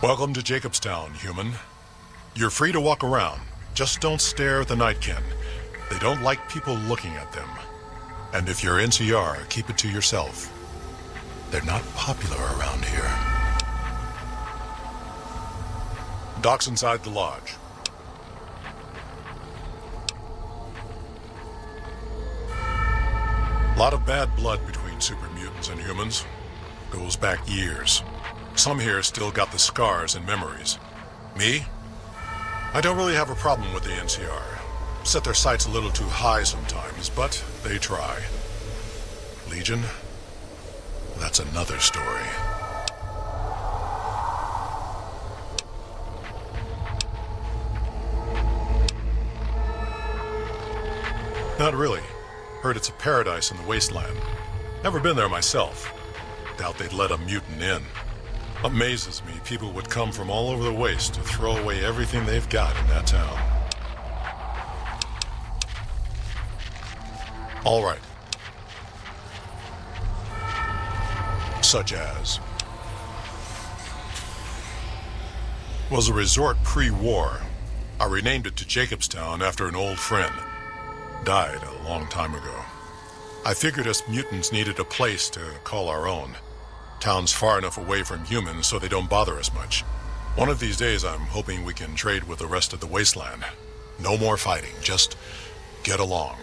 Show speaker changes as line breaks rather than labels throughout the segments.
Welcome to Jacobstown, human. You're free to walk around. Just don't stare at the Nightkin. They don't like people looking at them. And if you're NCR, keep it to yourself. They're not popular around here. Docks inside the lodge. A lot of bad blood between super mutants and humans. Goes back years. Some here still got the scars and memories. Me? I don't really have a problem with the NCR. Set their sights a little too high sometimes, but they try. Legion? That's another story. Not really. Heard it's a paradise in the wasteland. Never been there myself. Doubt they'd let a mutant in. Amazes me people would come from all over the waste to throw away everything they've got in that town. All right. Such as... was a resort pre-war. I renamed it to Jacobstown after an old friend. Died a long time ago. I figured us mutants needed a place to call our own. Town's far enough away from humans so they don't bother us much. One of these days I'm hoping we can trade with the rest of the wasteland. No more fighting, just get along.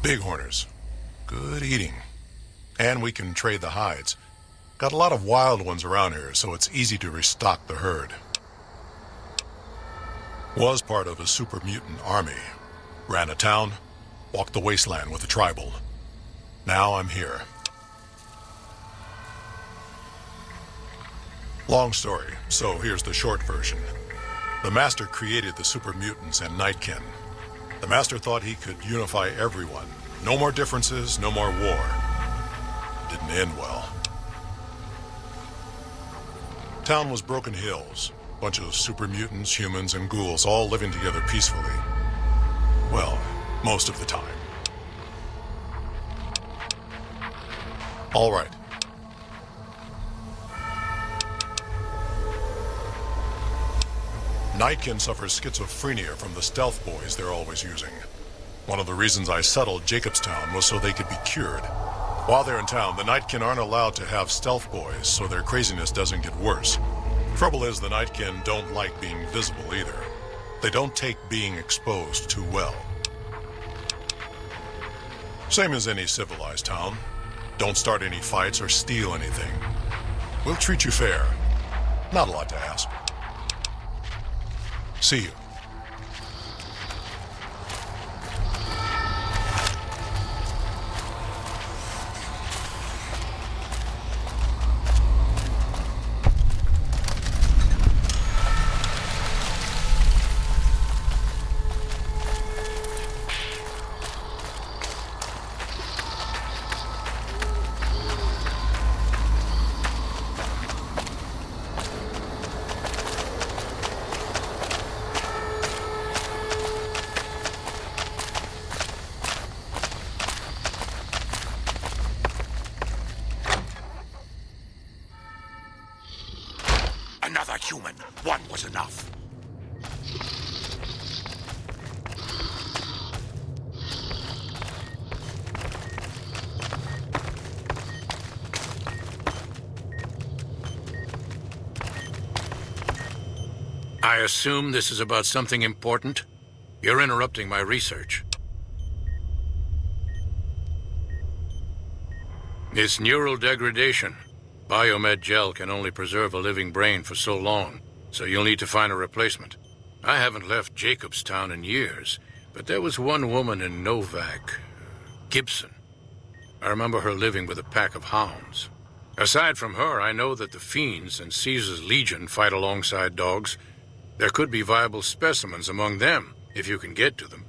Bighorners. Good eating. And we can trade the hides. Got a lot of wild ones around here, so it's easy to restock the herd. Was part of a super mutant army. Ran a town, walked the wasteland with a tribal. Now I'm here. Long story, so here's the short version. The Master created the super mutants and Nightkin. The Master thought he could unify everyone. No more differences, no more war. Didn't end well. Town was Broken Hills. Bunch of super mutants, humans, and ghouls all living together peacefully. Well, most of the time. All right. Nightkin suffers schizophrenia from the stealth boys they're always using. One of the reasons I settled Jacobstown was so they could be cured. While they're in town, the Nightkin aren't allowed to have stealth boys, so their craziness doesn't get worse. Trouble is, the Nightkin don't like being visible either. They don't take being exposed too well. Same as any civilized town. Don't start any fights or steal anything. We'll treat you fair. Not a lot to ask. See you.
Another human. One was enough.
I assume this is about something important? You're interrupting my research. It's neural degradation. Biomed gel can only preserve a living brain for so long, so you'll need to find a replacement. I haven't left Jacobstown in years, but there was one woman in Novak, Gibson. I remember her living with a pack of hounds. Aside from her, I know that the Fiends and Caesar's Legion fight alongside dogs. There could be viable specimens among them, if you can get to them.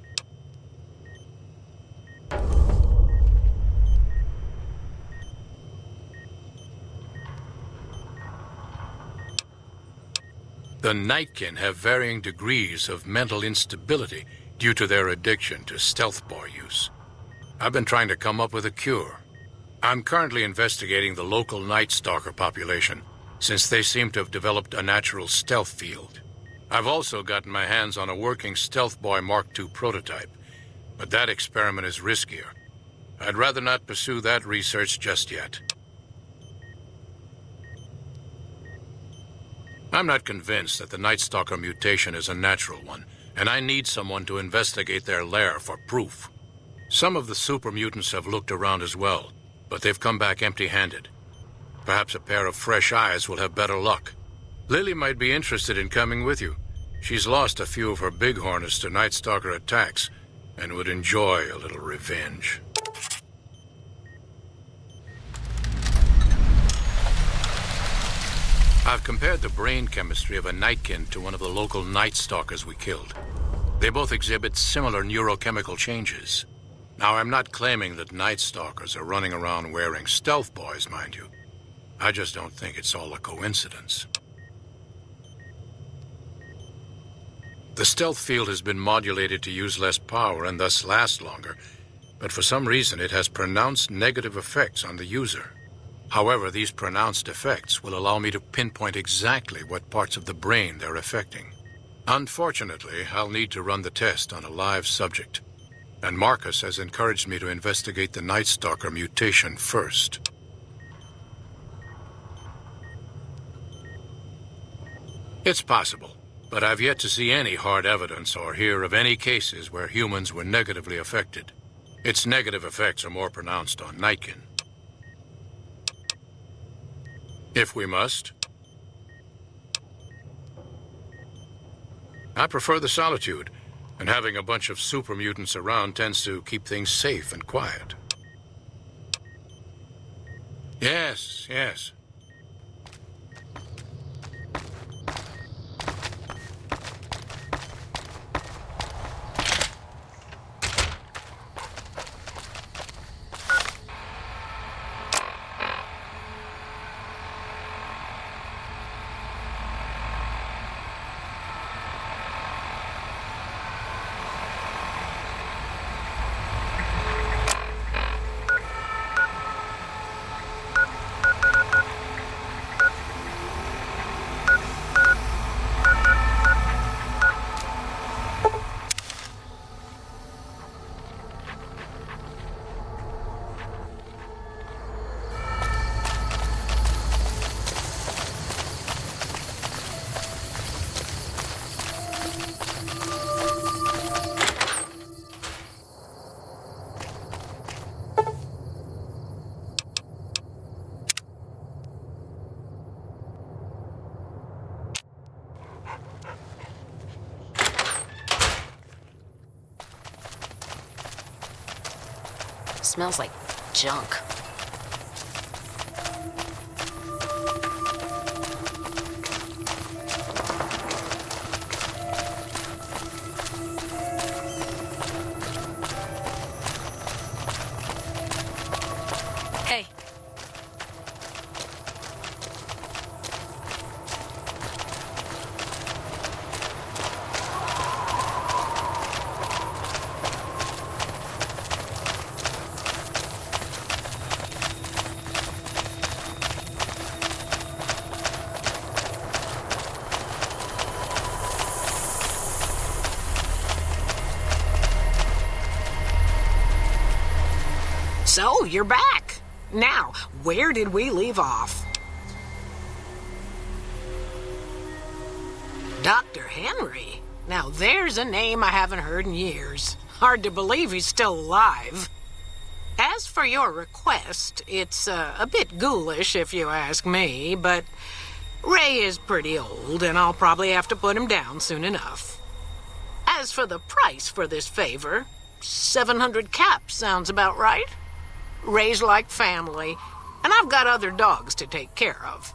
The Nightkin have varying degrees of mental instability due to their addiction to stealth boy use. I've been trying to come up with a cure. I'm currently investigating the local Night Stalker population, since they seem to have developed a natural stealth field. I've also gotten my hands on a working Stealth Boy Mark II prototype, but that experiment is riskier. I'd rather not pursue that research just yet. I'm not convinced that the Night Stalker mutation is a natural one, and I need someone to investigate their lair for proof. Some of the super mutants have looked around as well, but they've come back empty-handed. Perhaps a pair of fresh eyes will have better luck. Lily might be interested in coming with you. She's lost a few of her bighorners to Night Stalker attacks and would enjoy a little revenge. I've compared the brain chemistry of a Nightkin to one of the local Night Stalkers we killed. They both exhibit similar neurochemical changes. Now, I'm not claiming that Night Stalkers are running around wearing stealth boys, mind you. I just don't think it's all a coincidence. The stealth field has been modulated to use less power and thus last longer, but for some reason it has pronounced negative effects on the user. However, these pronounced effects will allow me to pinpoint exactly what parts of the brain they're affecting. Unfortunately, I'll need to run the test on a live subject, and Marcus has encouraged me to investigate the Night Stalker mutation first. It's possible, but I've yet to see any hard evidence or hear of any cases where humans were negatively affected. Its negative effects are more pronounced on Nightkin. If we must. I prefer the solitude, and having a bunch of super mutants around tends to keep things safe and quiet. Yes.
Smells like junk. Hey.
So, you're back. Now, where did we leave off? Dr. Henry? Now, there's a name I haven't heard in years. Hard to believe he's still alive. As for your request, it's a bit ghoulish if you ask me, but Ray is pretty old, and I'll probably have to put him down soon enough. As for the price for this favor, 700 caps sounds about right. Ray's like family, and I've got other dogs to take care of.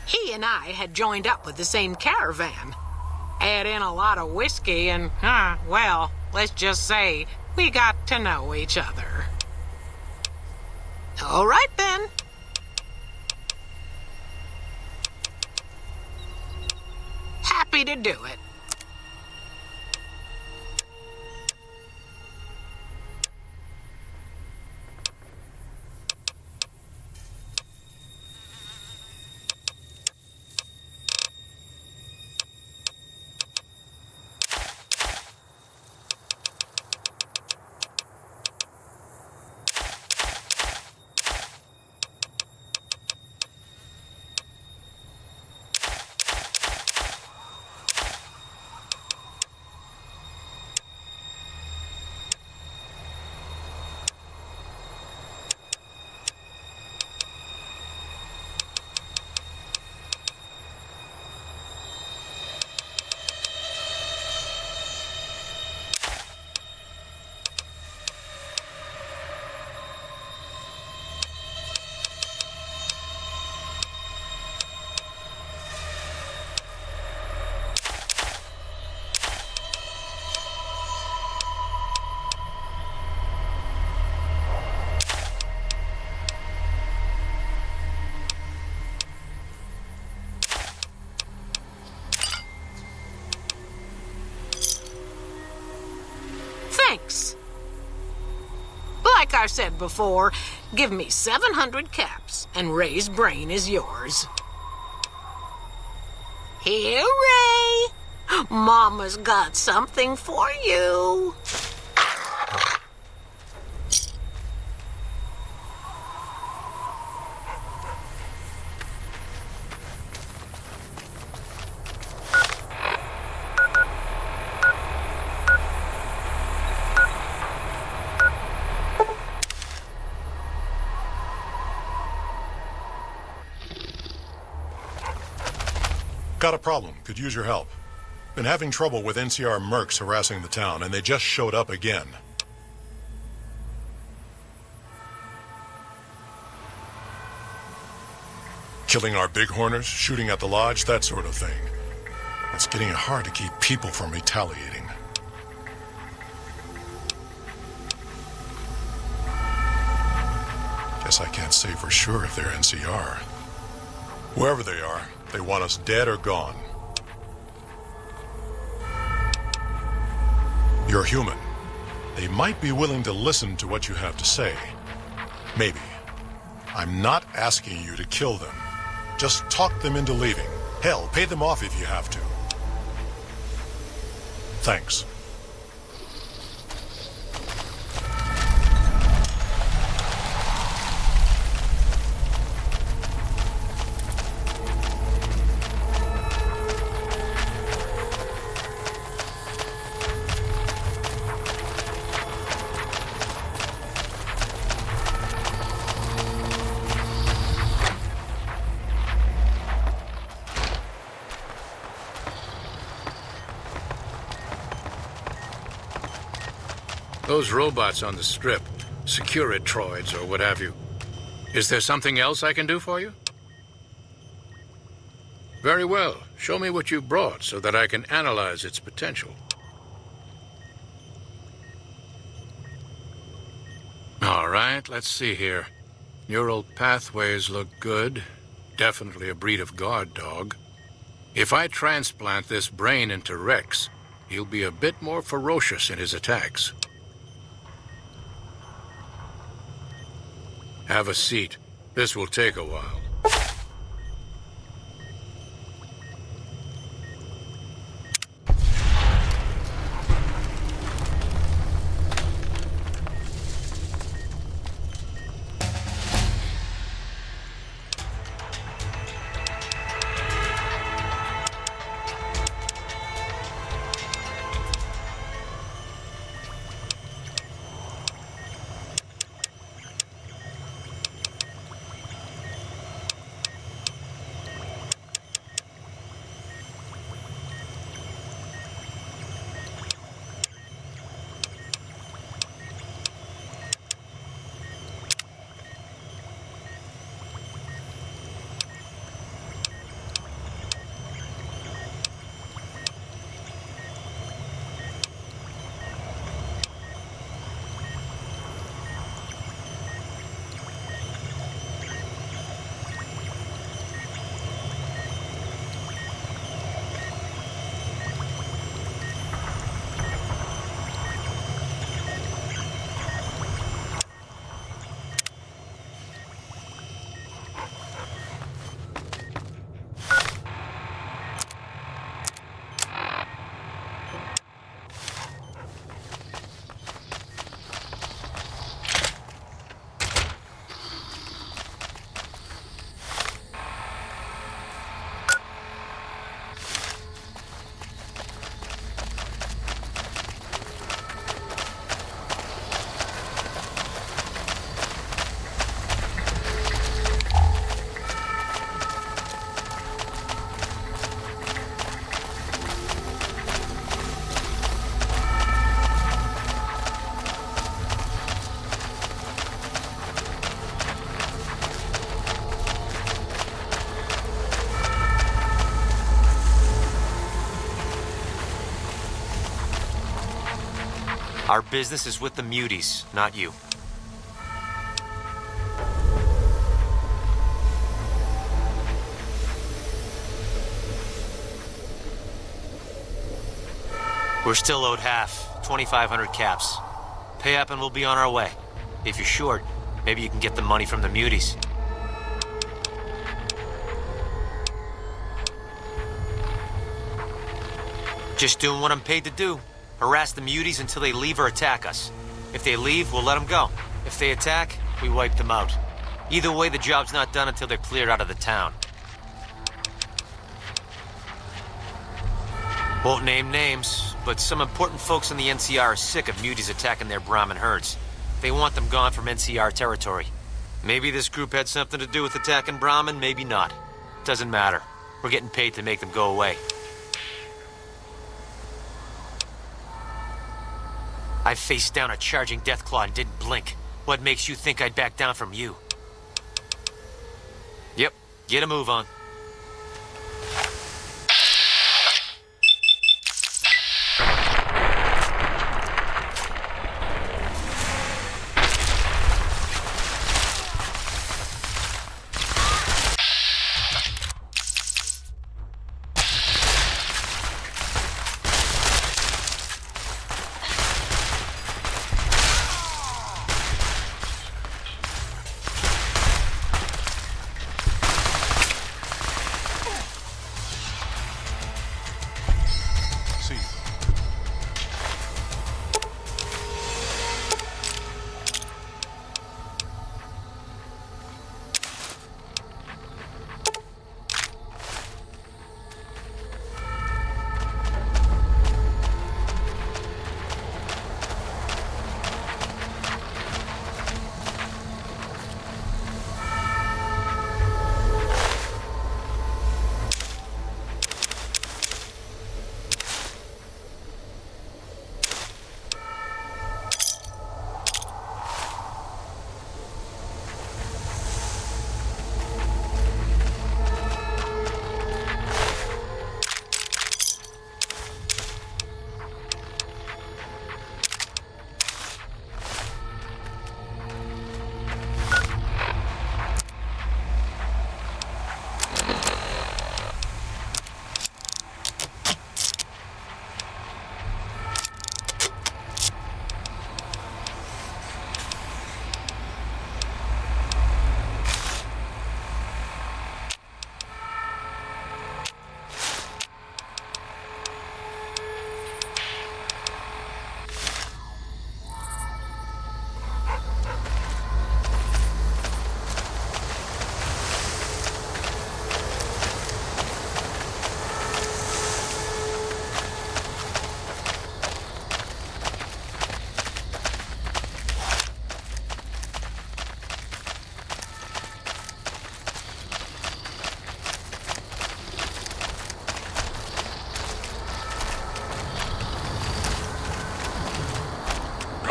He and I had joined up with the same caravan. Add in a lot of whiskey and, well, let's just say we got to know each other. All right, then. happy to do it. Thanks. Like I said before, give me 700 caps and Ray's brain is yours. Here, Ray. Mama's got something for you.
Got a problem. Could use your help. Been having trouble with NCR mercs harassing the town, and they just showed up again. Killing our bighorners, shooting at the lodge, that sort of thing. It's getting hard to keep people from retaliating. Guess I can't say for sure if they're NCR. Whoever they are, they want us dead or gone. You're human. They might be willing to listen to what you have to say. Maybe. I'm not asking you to kill them. Just talk them into leaving. Hell, pay them off if you have to. Thanks.
Those robots on the strip, Securitroids or what have you. Is there something else I can do for you? Very well. Show me what you brought so that I can analyze its potential. All right, let's see here. Neural pathways look good. Definitely a breed of guard dog. If I transplant this brain into Rex, he'll be a bit more ferocious in his attacks. Have a seat. This will take a while.
Our business is with the muties, not you. We're still owed half, 2,500 caps. Pay up and we'll be on our way. If you're short, maybe you can get the money from the muties. Just doing what I'm paid to do. Harass the muties until they leave or attack us. If they leave, we'll let them go. If they attack, we wipe them out. Either way, the job's not done until they're cleared out of the town. Won't name names, but some important folks in the NCR are sick of muties attacking their Brahmin herds. They want them gone from NCR territory. Maybe this group had something to do with attacking Brahmin, maybe not. Doesn't matter. We're getting paid to make them go away. I faced down a charging Deathclaw and didn't blink. What makes you think I'd back down from you? Yep, get a move on.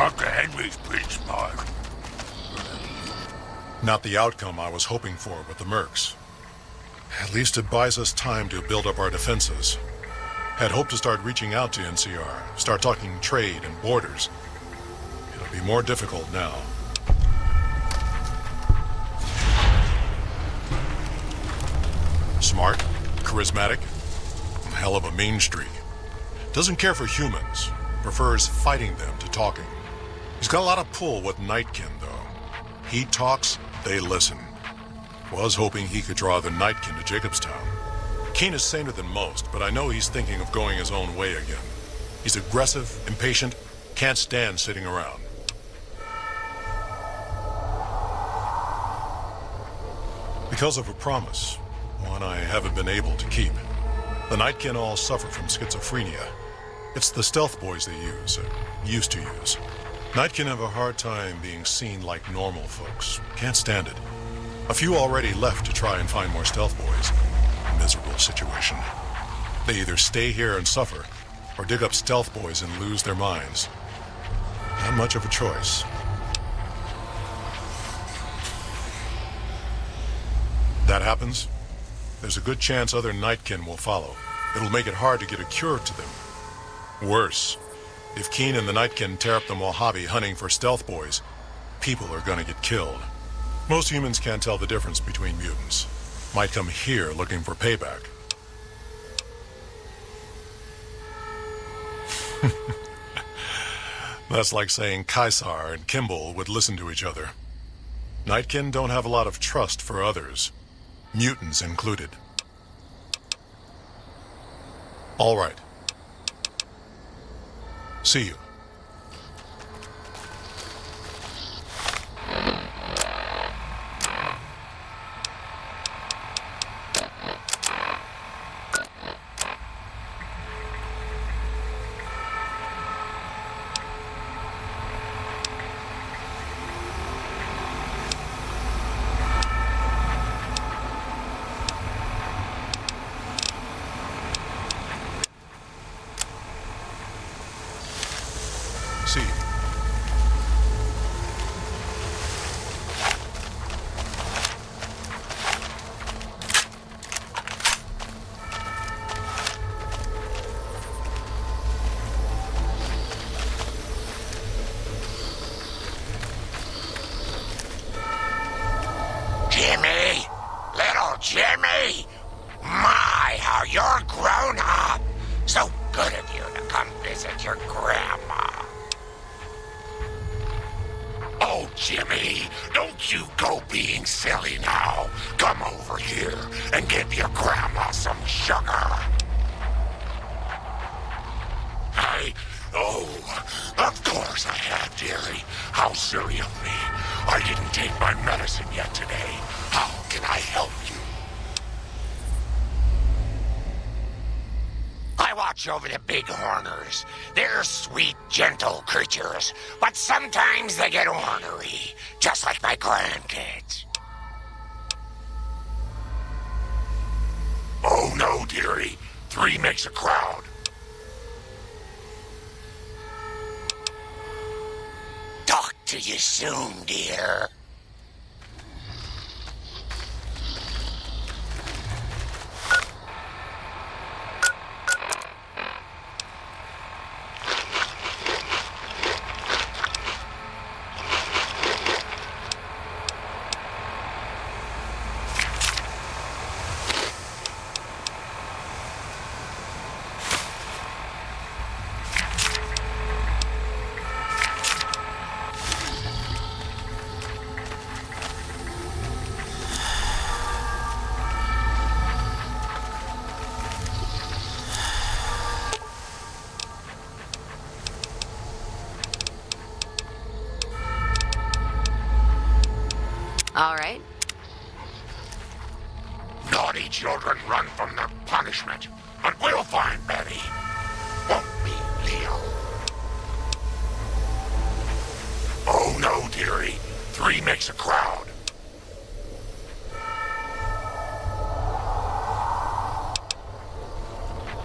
Dr. Henry's preach, Mark.
Not the outcome I was hoping for with the mercs. At least it buys us time to build up our defenses. Had hoped to start reaching out to NCR, start talking trade and borders. It'll be more difficult now. Smart, charismatic, and hell of a mean streak. Doesn't care for humans, prefers fighting them to talking. He's got a lot of pull with Nightkin, though. He talks, they listen. Was hoping he could draw the Nightkin to Jacobstown. Keen is saner than most, but I know he's thinking of going his own way again. He's aggressive, impatient, can't stand sitting around. Because of a promise, one I haven't been able to keep. The Nightkin all suffer from schizophrenia. It's the stealth boys they use, used to use. Nightkin have a hard time being seen like normal folks. Can't stand it. A few already left to try and find more stealth boys. Miserable situation. They either stay here and suffer, or dig up stealth boys and lose their minds. Not much of a choice. That happens, there's a good chance other Nightkin will follow. It'll make it hard to get a cure to them. Worse, If Keen and the Nightkin tear up the Mojave hunting for stealth boys, people are gonna get killed. Most humans can't tell the difference between mutants. Might come here looking for payback. That's like saying Caesar and Kimball would listen to each other. Nightkin don't have a lot of trust for others, mutants included. All right. See you. See you.
Jimmy! Little Jimmy! My, how you're grown up! So good of you to come visit your grandma. Oh, Jimmy, don't you go being silly now. Come over here and give your grandma some sugar. Of course I have, dearie. How silly of me. I didn't take my medicine yet today. How can I help you? I watch over the bighorners. They're sweet, gentle creatures, but sometimes they get ornery, just like my grandkids. Oh no, dearie. 3 makes a crowd. Talk to you soon, dear.
All right.
Naughty children run from their punishment, but we'll find Betty. Won't we, Leo? Oh no, dearie. 3 makes a crowd.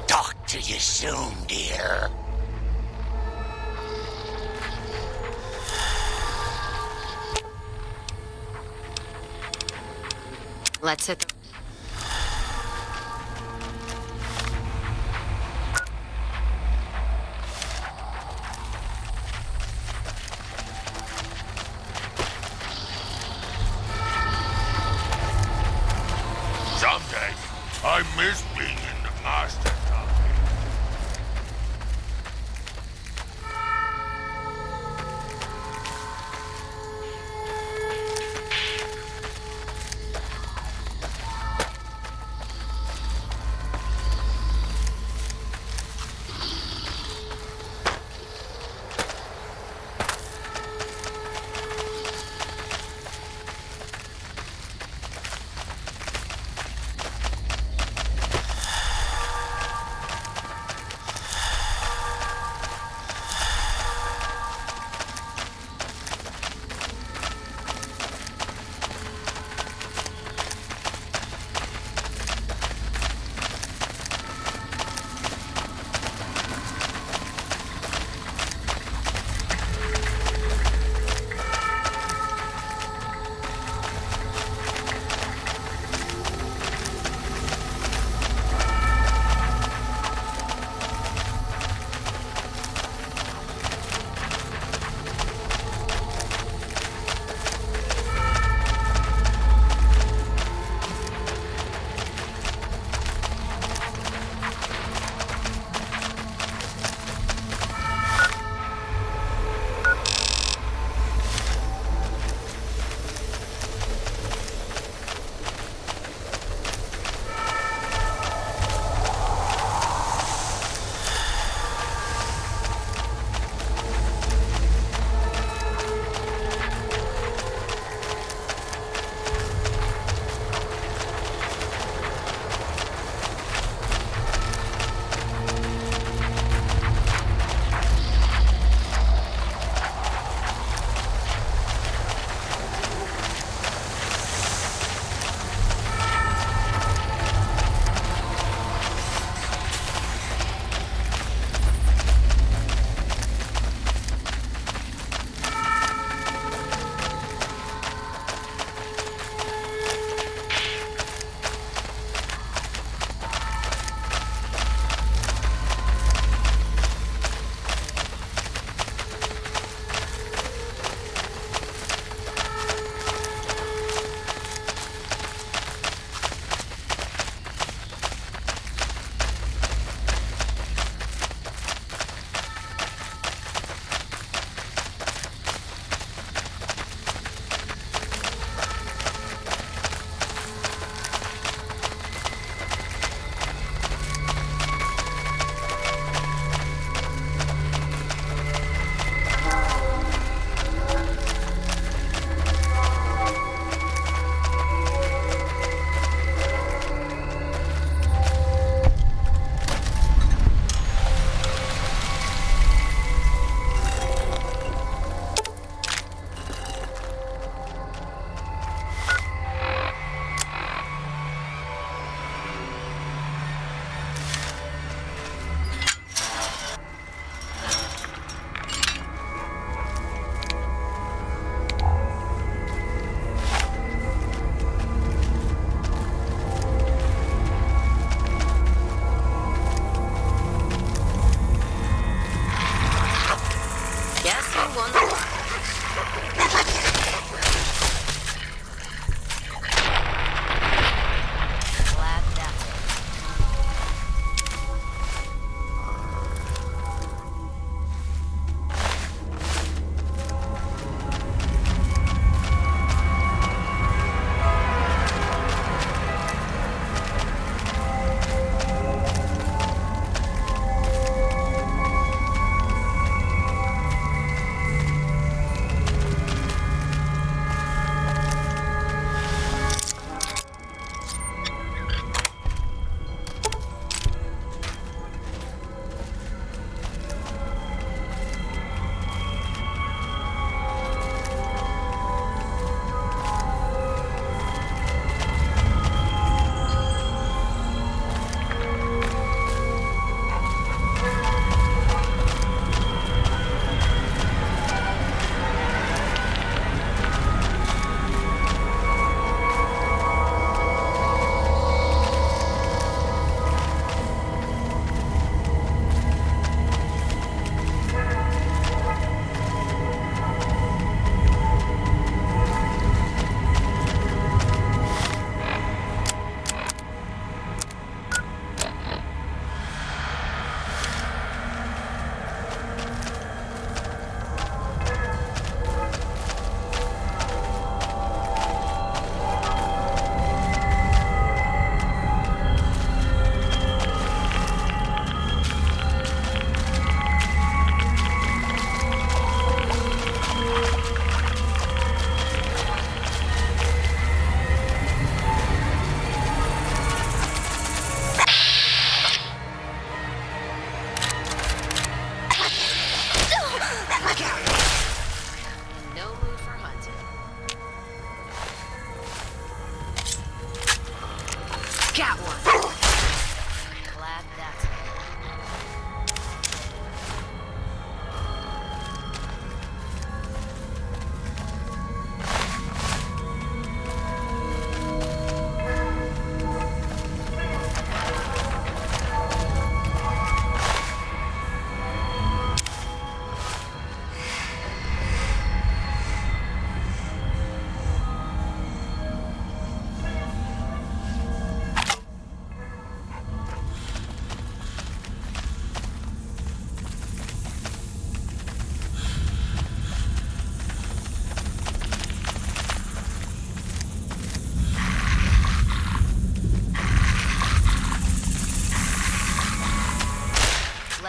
Talk to you soon, dear.
Let's hit the...
Someday, I miss being in the master time.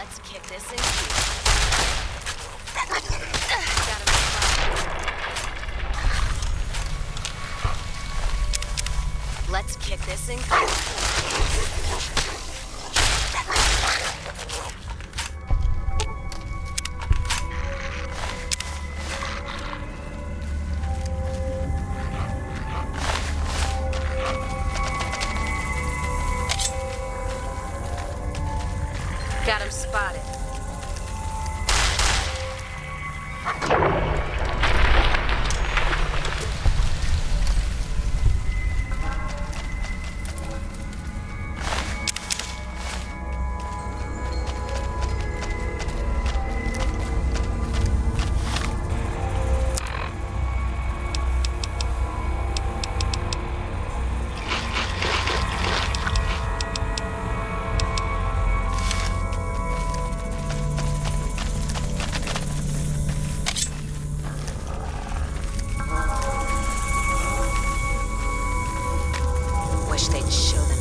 Let's kick this in gear. Got him. Let's kick this in gear. Got him spotted. Wish they'd show them.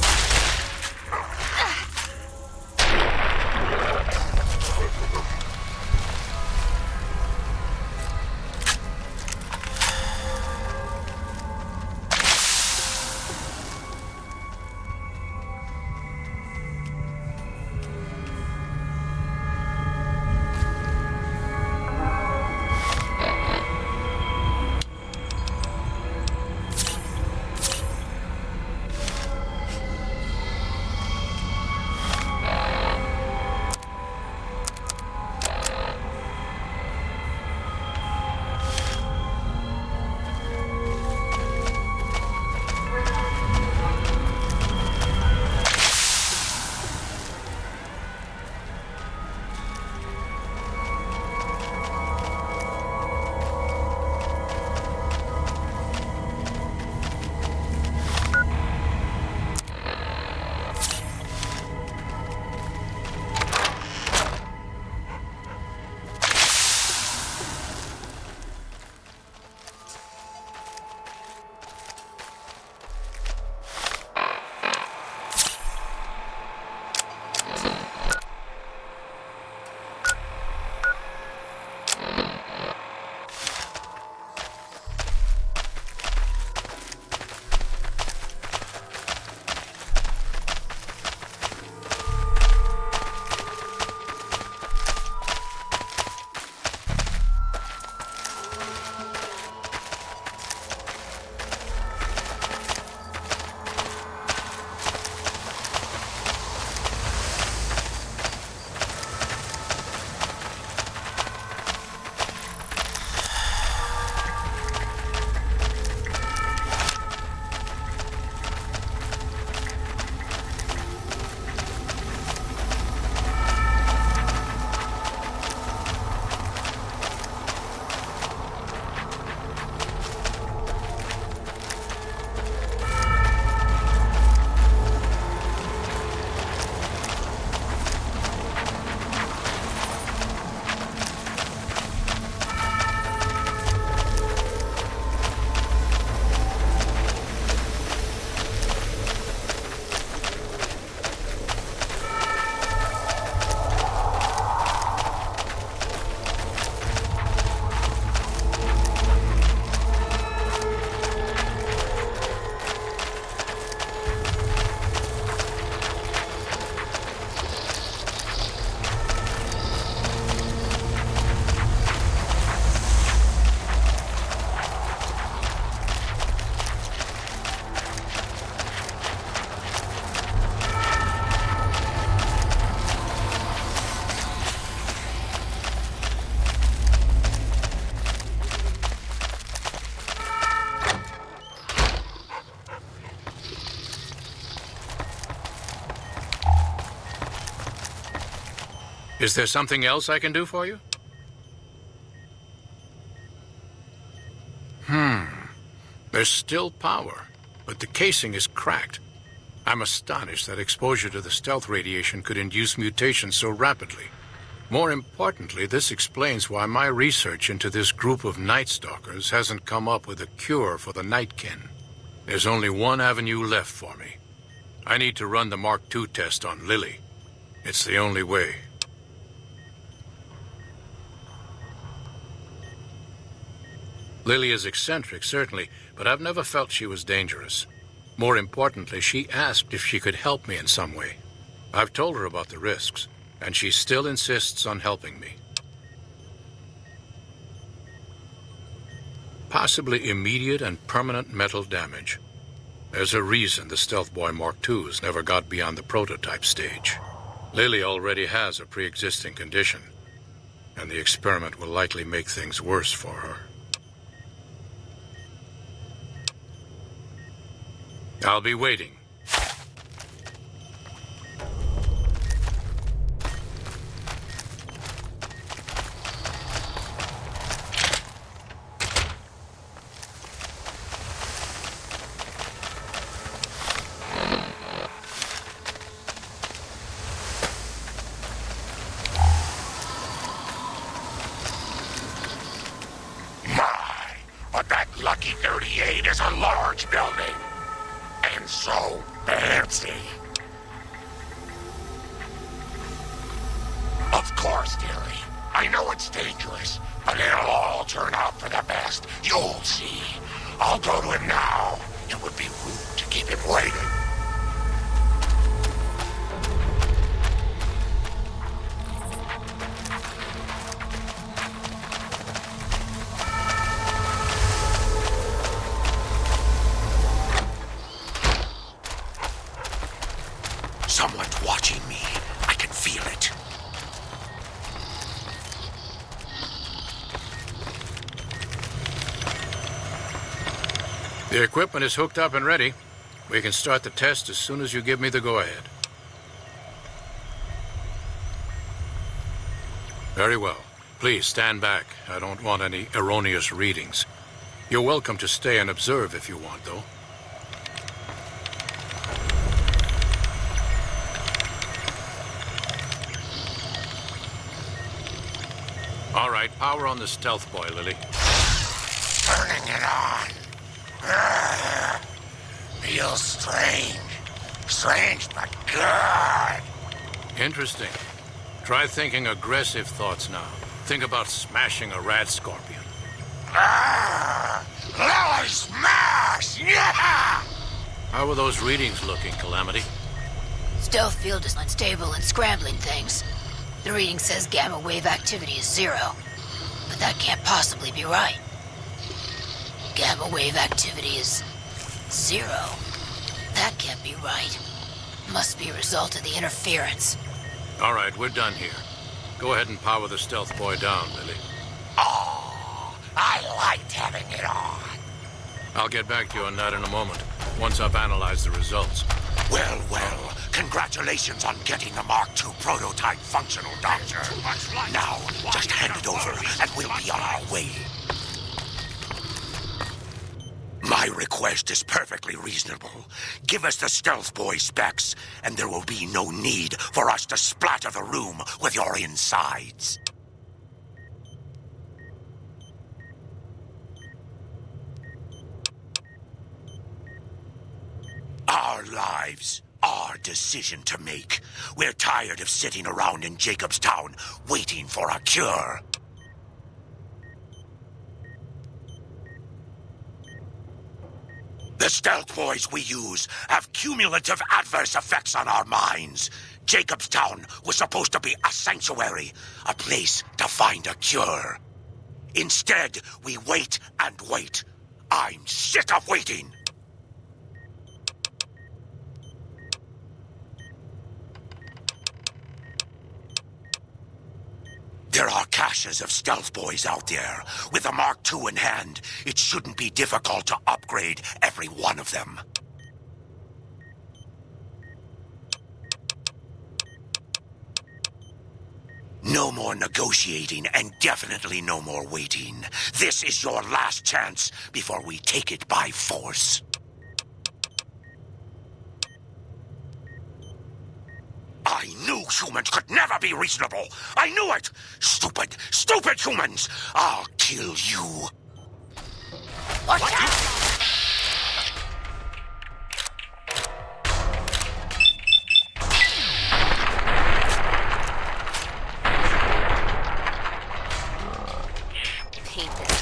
Is there something else I can do for you? There's still power, but the casing is cracked. I'm astonished that exposure to the stealth radiation could induce mutations so rapidly. More importantly, this explains why my research into this group of Night Stalkers hasn't come up with a cure for the Nightkin. There's only one avenue left for me. I need to run the Mark II test on Lily. It's the only way. Lily is eccentric, certainly, but I've never felt she was dangerous. More importantly, she asked if she could help me in some way. I've told her about the risks, and she still insists on helping me. Possibly immediate and permanent metal damage. There's a reason the Stealth Boy Mark IIs never got beyond the prototype stage. Lily already has a pre-existing condition, and the experiment will likely make things worse for her. I'll be waiting.
But that Lucky 38 is a large building. And so fancy. Of course, dearie. I know it's dangerous, but it'll all turn out for the best. You'll see. I'll go to him now. It would be rude to keep him waiting. Someone's watching me. I can feel it.
The equipment is hooked up and ready. We can start the test as soon as you give me the go-ahead. Very well. Please stand back. I don't want any erroneous readings. You're welcome to stay and observe if you want, though. All right, power on the Stealth Boy, Lily.
Turning it on. Feels strange. Strange, but good.
Interesting. Try thinking aggressive thoughts now. Think about smashing a rat scorpion.
Lily smash! Yeah!
How are those readings looking, Calamity?
Stealth field is unstable and scrambling things. The reading says gamma wave activity is 0. But that can't possibly be right. Gamma wave activity is 0. That can't be right. Must be a result of the interference.
All right, we're done here. Go ahead and power the Stealth Boy down, Lily.
Oh, I liked having it on.
I'll get back to you on that in a moment, once I've analyzed the results.
Well, well, congratulations on getting the Mark II prototype functional, Doctor. Now, just hand it over and we'll be on our way. My request is perfectly reasonable. Give us the Stealth Boy specs, and there will be no need for us to splatter the room with your insides. Our lives, our decision to make. We're tired of sitting around in Jacobstown waiting for a cure. The Stealth Boys we use have cumulative adverse effects on our minds. Jacobstown was supposed to be a sanctuary, a place to find a cure. Instead, we wait and wait. I'm sick of waiting. There are caches of Stealth Boys out there. With a Mark II in hand, it shouldn't be difficult to upgrade every one of them. No more negotiating and definitely no more waiting. This is your last chance before we take it by force. I knew humans could never be reasonable. I knew it. Stupid, stupid humans. I'll kill you. Watch out!
Paint this.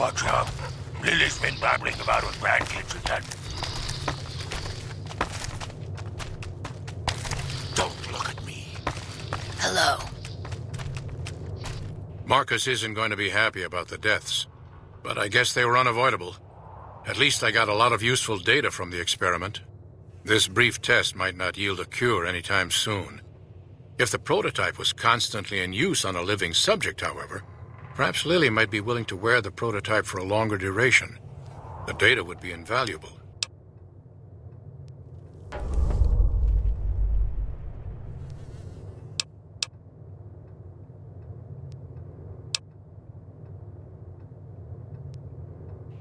What's up? Lily's been babbling about her grandkids again. Don't look at me.
Hello.
Marcus isn't going to be happy about the deaths, but I guess they were unavoidable. At least I got a lot of useful data from the experiment. This brief test might not yield a cure anytime soon. If the prototype was constantly in use on a living subject, however, perhaps Lily might be willing to wear the prototype for a longer duration. The data would be invaluable.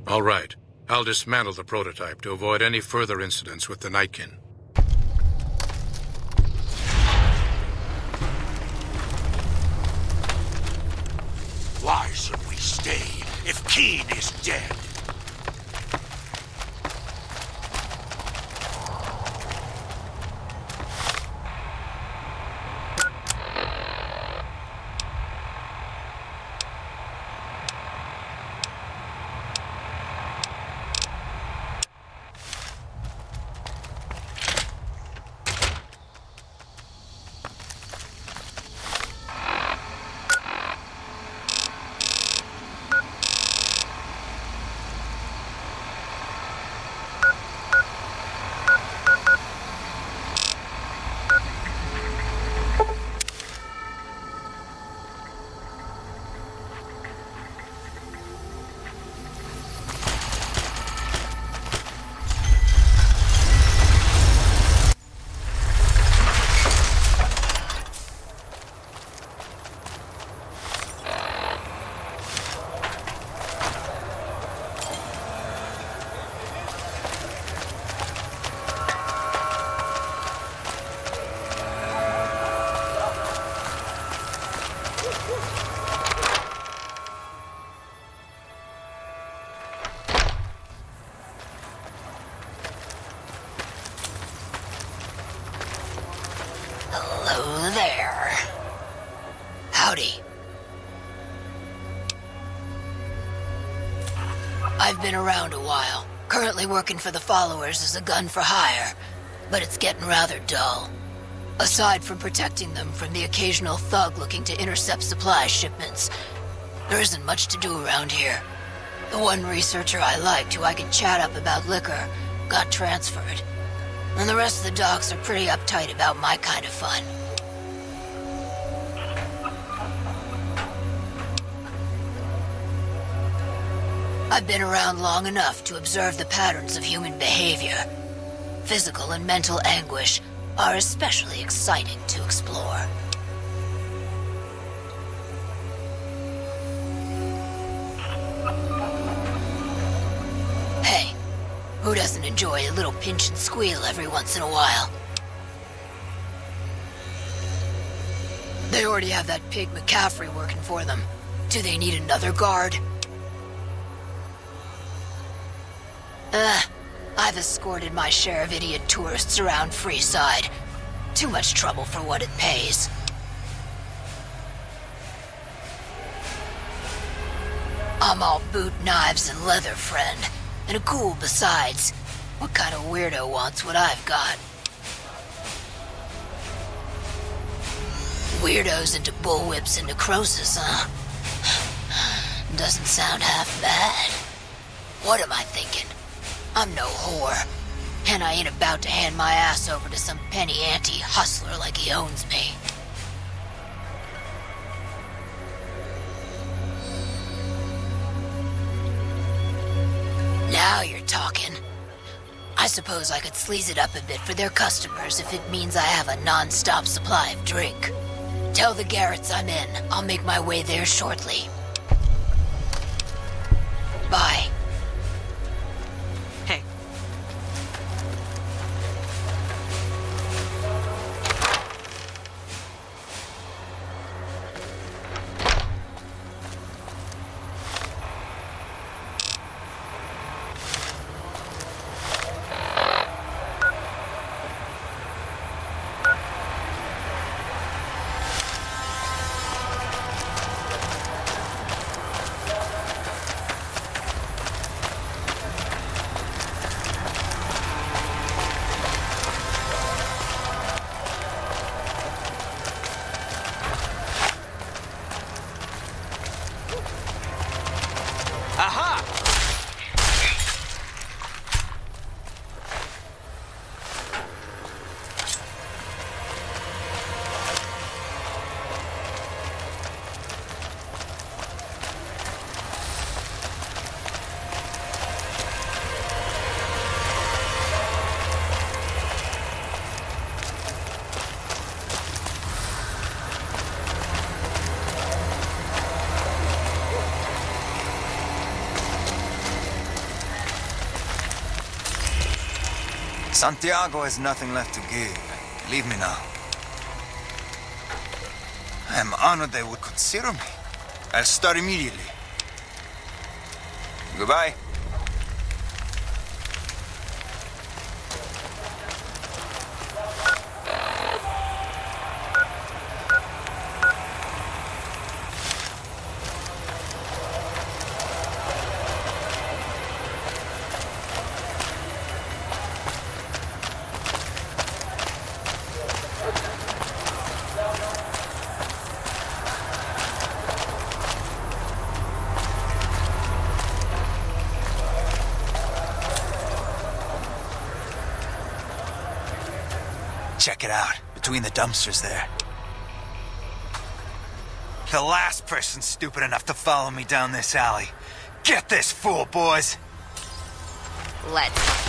All right. I'll dismantle the prototype to avoid any further incidents with the Nightkin.
Why should we stay if Keen is dead?
Hello there. Howdy. I've been around a while, currently working for the followers as a gun for hire, but it's getting rather dull. Aside from protecting them from the occasional thug looking to intercept supply shipments, there isn't much to do around here. The one researcher I liked who I could chat up about liquor got transferred, and the rest of the docs are pretty uptight about my kind of fun. I've been around long enough to observe the patterns of human behavior. Physical and mental anguish are especially exciting to explore. Hey, who doesn't enjoy a little pinch and squeal every once in a while? They already have that pig McCaffrey working for them. Do they need another guard? I've escorted my share of idiot tourists around Freeside. Too much trouble for what it pays. I'm all boot, knives, and leather, friend. And a ghoul besides. What kind of weirdo wants what I've got? Weirdos into bullwhips and necrosis, huh? Doesn't sound half bad. What am I thinking? I'm no whore, and I ain't about to hand my ass over to some penny ante hustler like he owns me. Now you're talking. I suppose I could sleaze it up a bit for their customers if it means I have a non-stop supply of drink. Tell the Garretts I'm in. I'll make my way there shortly. Bye.
Hey,
Santiago has nothing left to give. Leave me now. I am honored they would consider me. I'll start immediately. Goodbye. Check it out, between the dumpsters there. The last person stupid enough to follow me down this alley. Get this fool, boys!
Let's.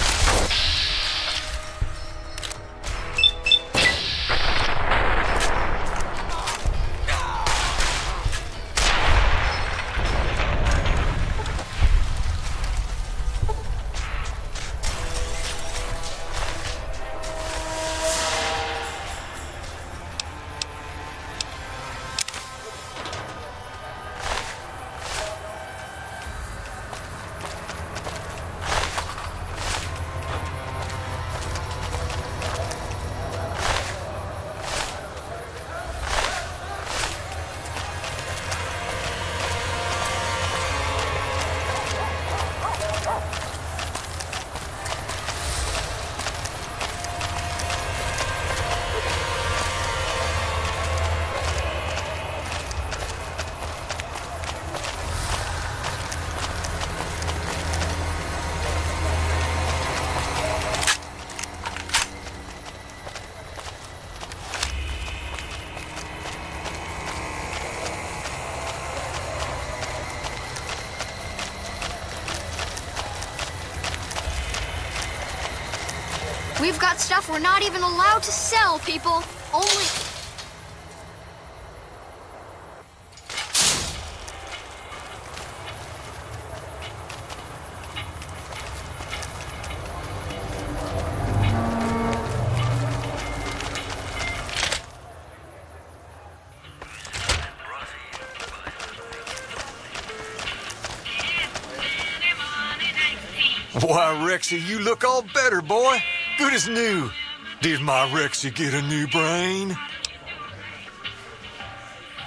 We've got stuff we're not even allowed to sell, people. Only...
Why, Rexy, you look all better, boy. Good as new. Did my Rexy get a new brain?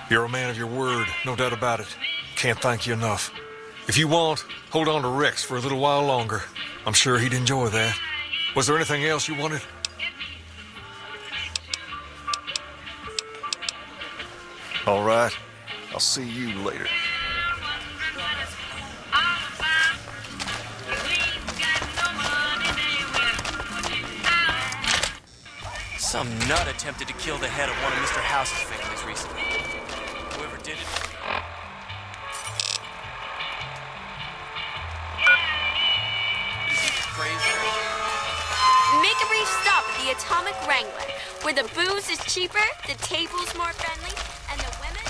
You're a man of your word, no doubt about it. Can't thank you enough. If you want, hold on to Rex for a little while longer. I'm sure he'd enjoy that. Was there anything else you wanted? All right. I'll see you later.
Some nut attempted to kill the head of one of Mr. House's families recently. Whoever did it... Is he crazy?
Make a brief stop at the Atomic Wrangler, where the booze is cheaper, the table's more friendly, and the women...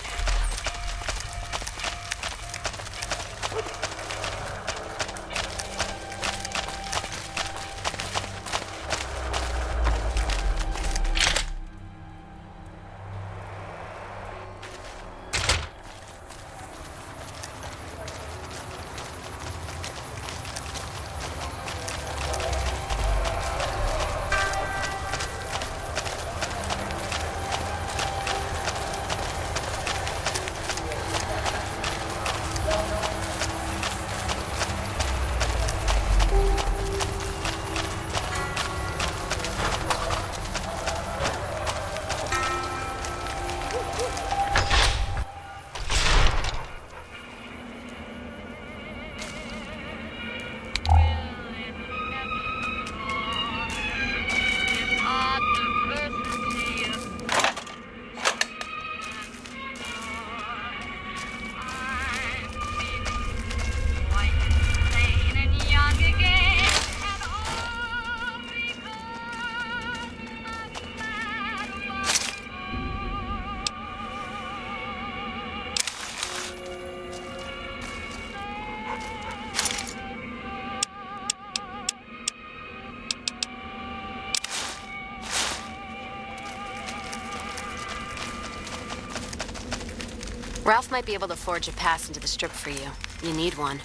Ralph might be able to forge a pass into the strip for you. You need one.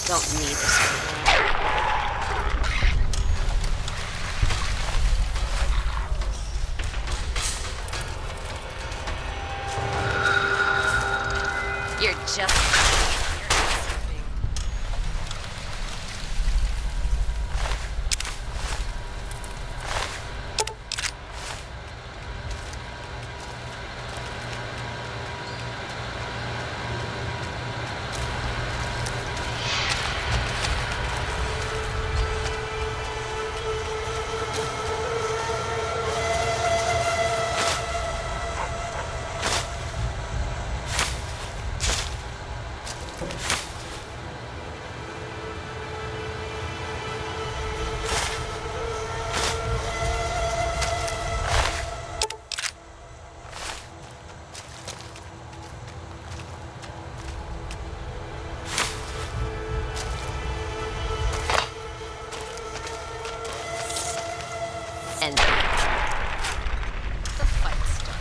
Don't need this anymore. You're just... And the fight started.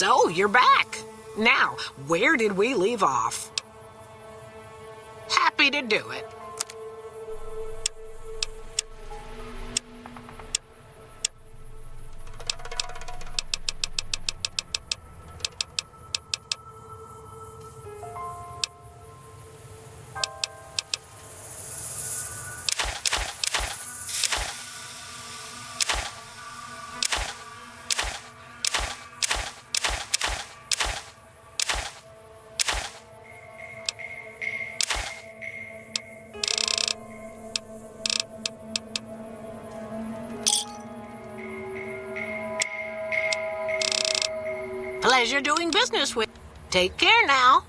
So, you're back. Now, where did we leave off? Happy to do it. Pleasure doing business with. Take care now.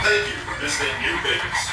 Thank you for visiting New Vegas.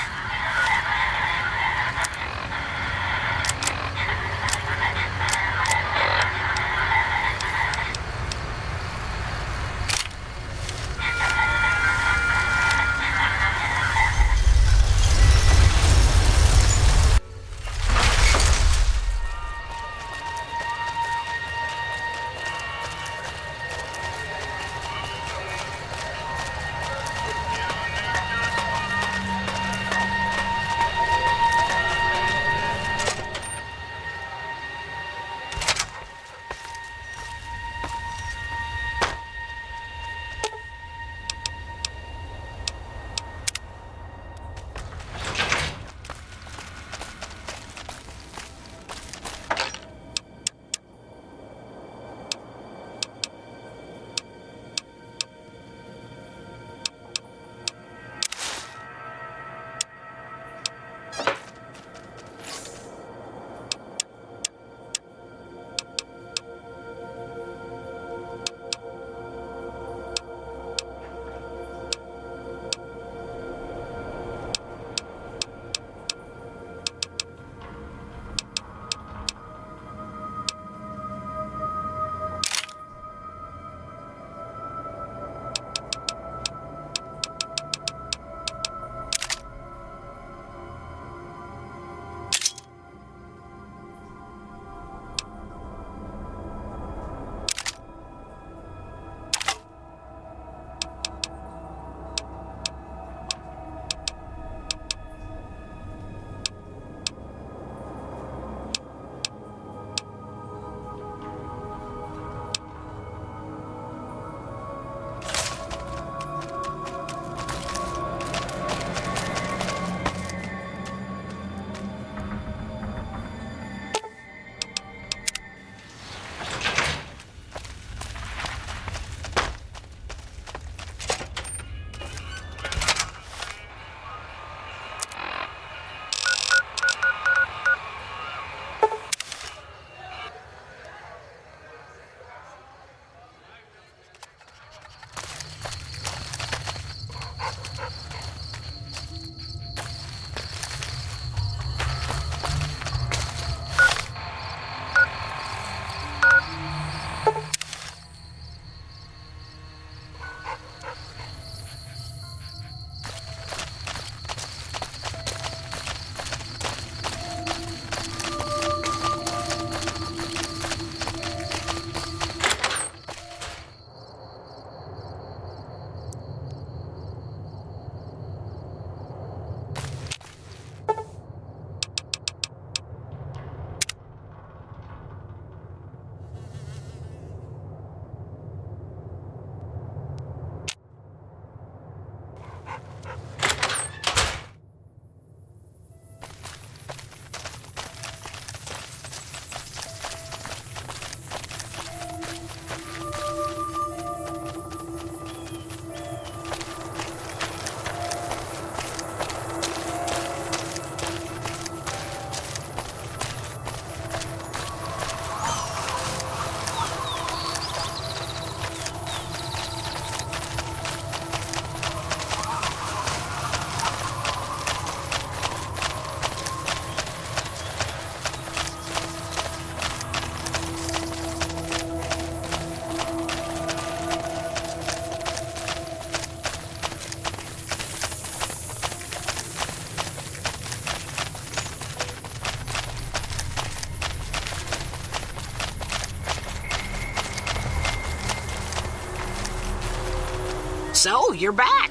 So, you're back.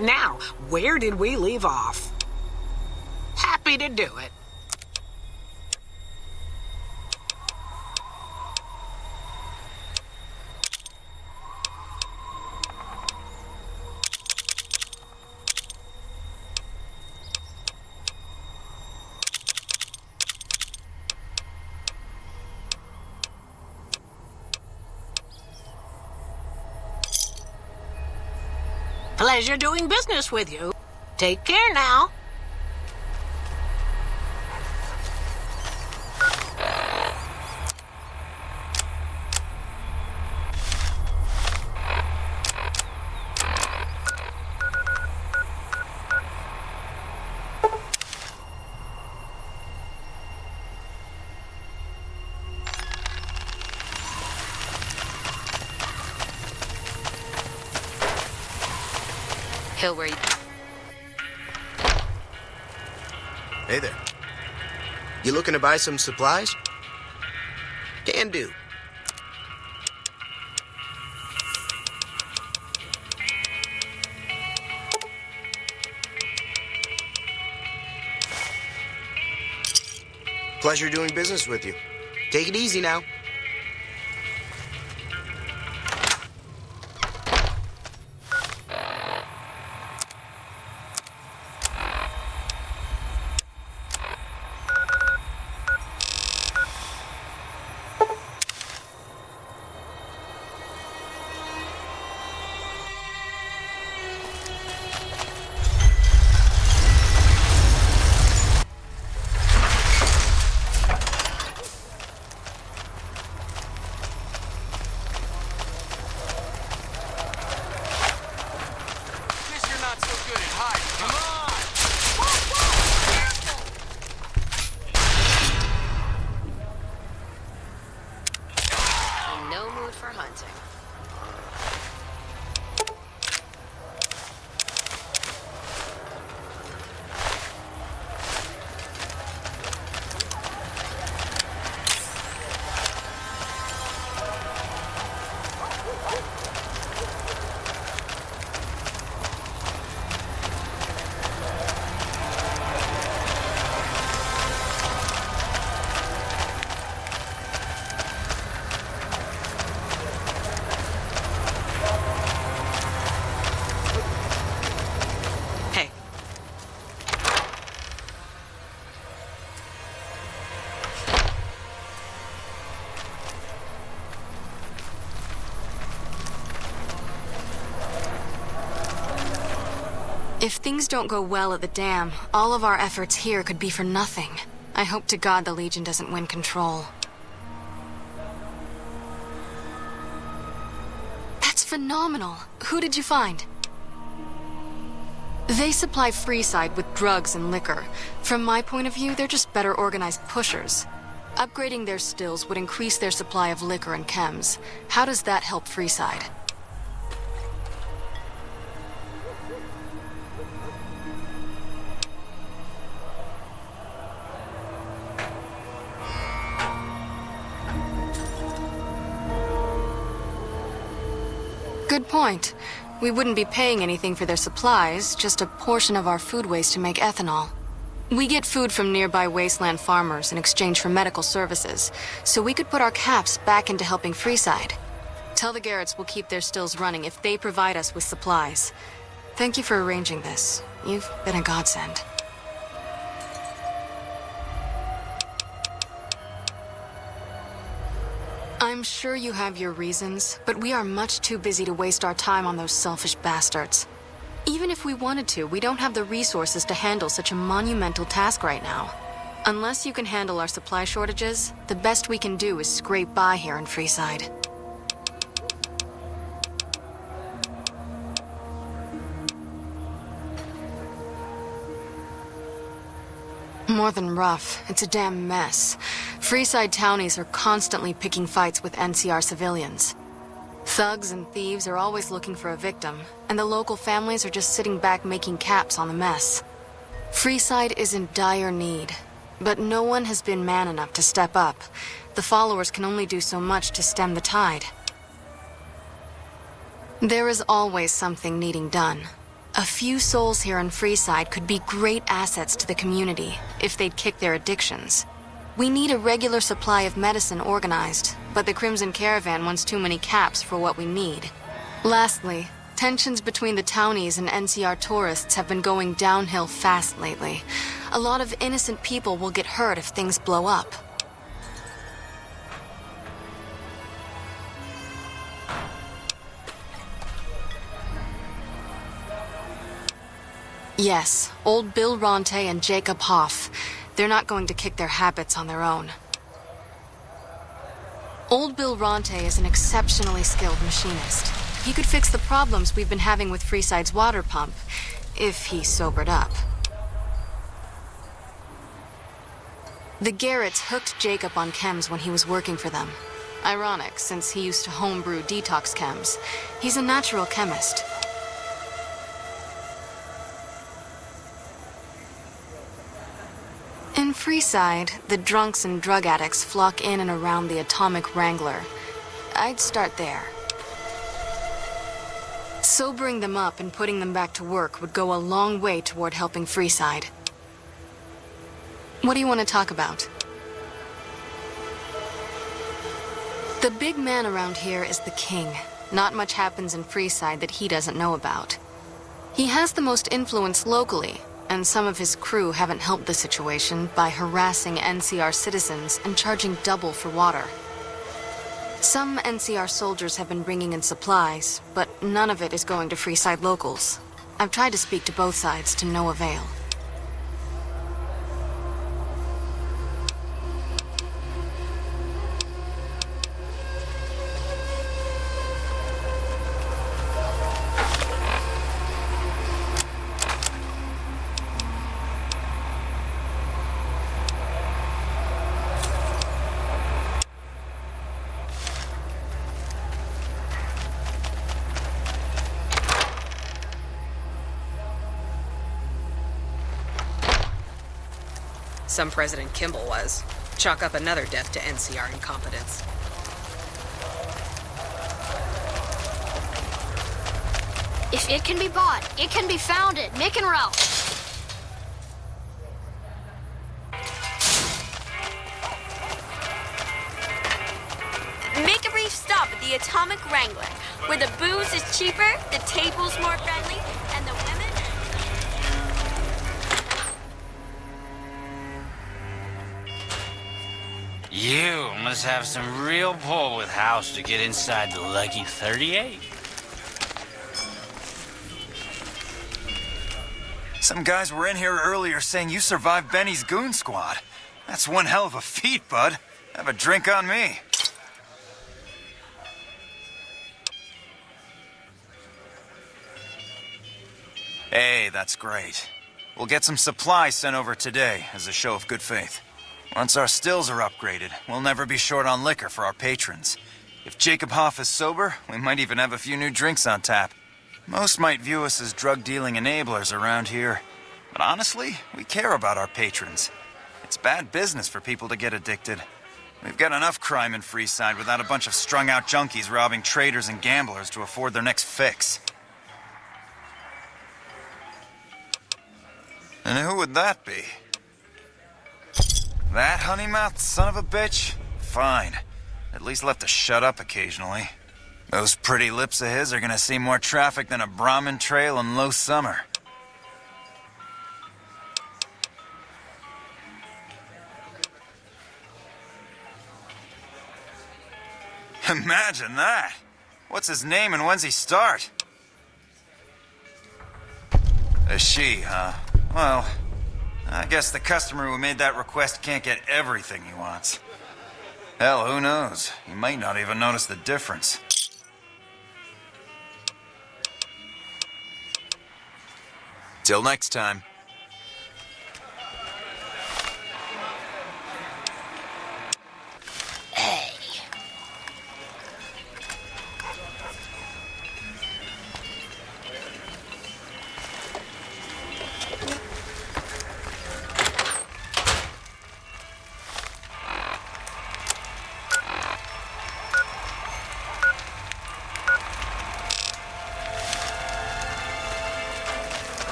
Now, where did we leave off? Happy to do it. Pleasure doing business with you. Take care now.
Hill, where you...
Hey there. You looking to buy some supplies? Can do. Pleasure doing business with you. Take it easy now.
If things don't go well at the dam, all of our efforts here could be for nothing. I hope to God the Legion doesn't win control. That's phenomenal. Who did you find? They supply Freeside with drugs and liquor. From my point of view, they're just better organized pushers. Upgrading their stills would increase their supply of liquor and chems. How does that help Freeside? Good point. We wouldn't be paying anything for their supplies, just a portion of our food waste to make ethanol. We get food from nearby wasteland farmers in exchange for medical services, so we could put our caps back into helping Freeside. Tell the Garretts we'll keep their stills running if they provide us with supplies. Thank you for arranging this. You've been a godsend. I'm sure you have your reasons, but we are much too busy to waste our time on those selfish bastards. Even if we wanted to, we don't have the resources to handle such a monumental task right now. Unless you can handle our supply shortages, the best we can do is scrape by here in Freeside. More than rough, it's a damn mess. Freeside townies are constantly picking fights with NCR civilians. Thugs and thieves are always looking for a victim, and the local families are just sitting back making caps on the mess. Freeside is in dire need, but no one has been man enough to step up. The followers can only do so much to stem the tide. There is always something needing done. A few souls here in Freeside could be great assets to the community if they'd kick their addictions. We need a regular supply of medicine organized, but the Crimson Caravan wants too many caps for what we need. Lastly, tensions between the townies and NCR tourists have been going downhill fast lately. A lot of innocent people will get hurt if things blow up. Yes, old Bill Ronte and Jacob Hoff. They're not going to kick their habits on their own. Old Bill Ronte is an exceptionally skilled machinist. He could fix the problems we've been having with Freeside's water pump, if he sobered up. The Garretts hooked Jacob on chems when he was working for them. Ironic, since he used to homebrew detox chems. He's a natural chemist. In Freeside, the drunks and drug addicts flock in and around the Atomic Wrangler. I'd start there. Sobering them up and putting them back to work would go a long way toward helping Freeside. What do you want to talk about? The big man around here is the king. Not much happens in Freeside that he doesn't know about. He has the most influence locally, and some of his crew haven't helped the situation by harassing NCR citizens and charging double for water. Some NCR soldiers have been bringing in supplies, but none of it is going to Freeside locals. I've tried to speak to both sides to no avail.
Some President Kimball was. Chalk up another death to NCR incompetence.
If it can be bought, it can be found at Nick and Ralph. Make a brief stop at the Atomic Wrangler, where the booze is cheaper, the tables more friendly, and the women...
You must have some real pull with House to get inside the Lucky 38.
Some guys were in here earlier saying you survived Benny's goon squad. That's one hell of a feat, bud. Have a drink on me. Hey, that's great. We'll get some supplies sent over today as a show of good faith. Once our stills are upgraded, we'll never be short on liquor for our patrons. If Jacob Hoff is sober, we might even have a few new drinks on tap. Most might view us as drug-dealing enablers around here. But honestly, we care about our patrons. It's bad business for people to get addicted. We've got enough crime in Freeside without a bunch of strung-out junkies robbing traders and gamblers to afford their next fix. And who would that be? That honey-mouthed son of a bitch? Fine. At least left to shut up occasionally. Those pretty lips of his are gonna see more traffic than a Brahmin trail in low summer. Imagine that! What's his name and when's he start? A she, huh? Well, I guess the customer who made that request can't get everything he wants. Hell, who knows? He might not even notice the difference. Till next time.
Hey.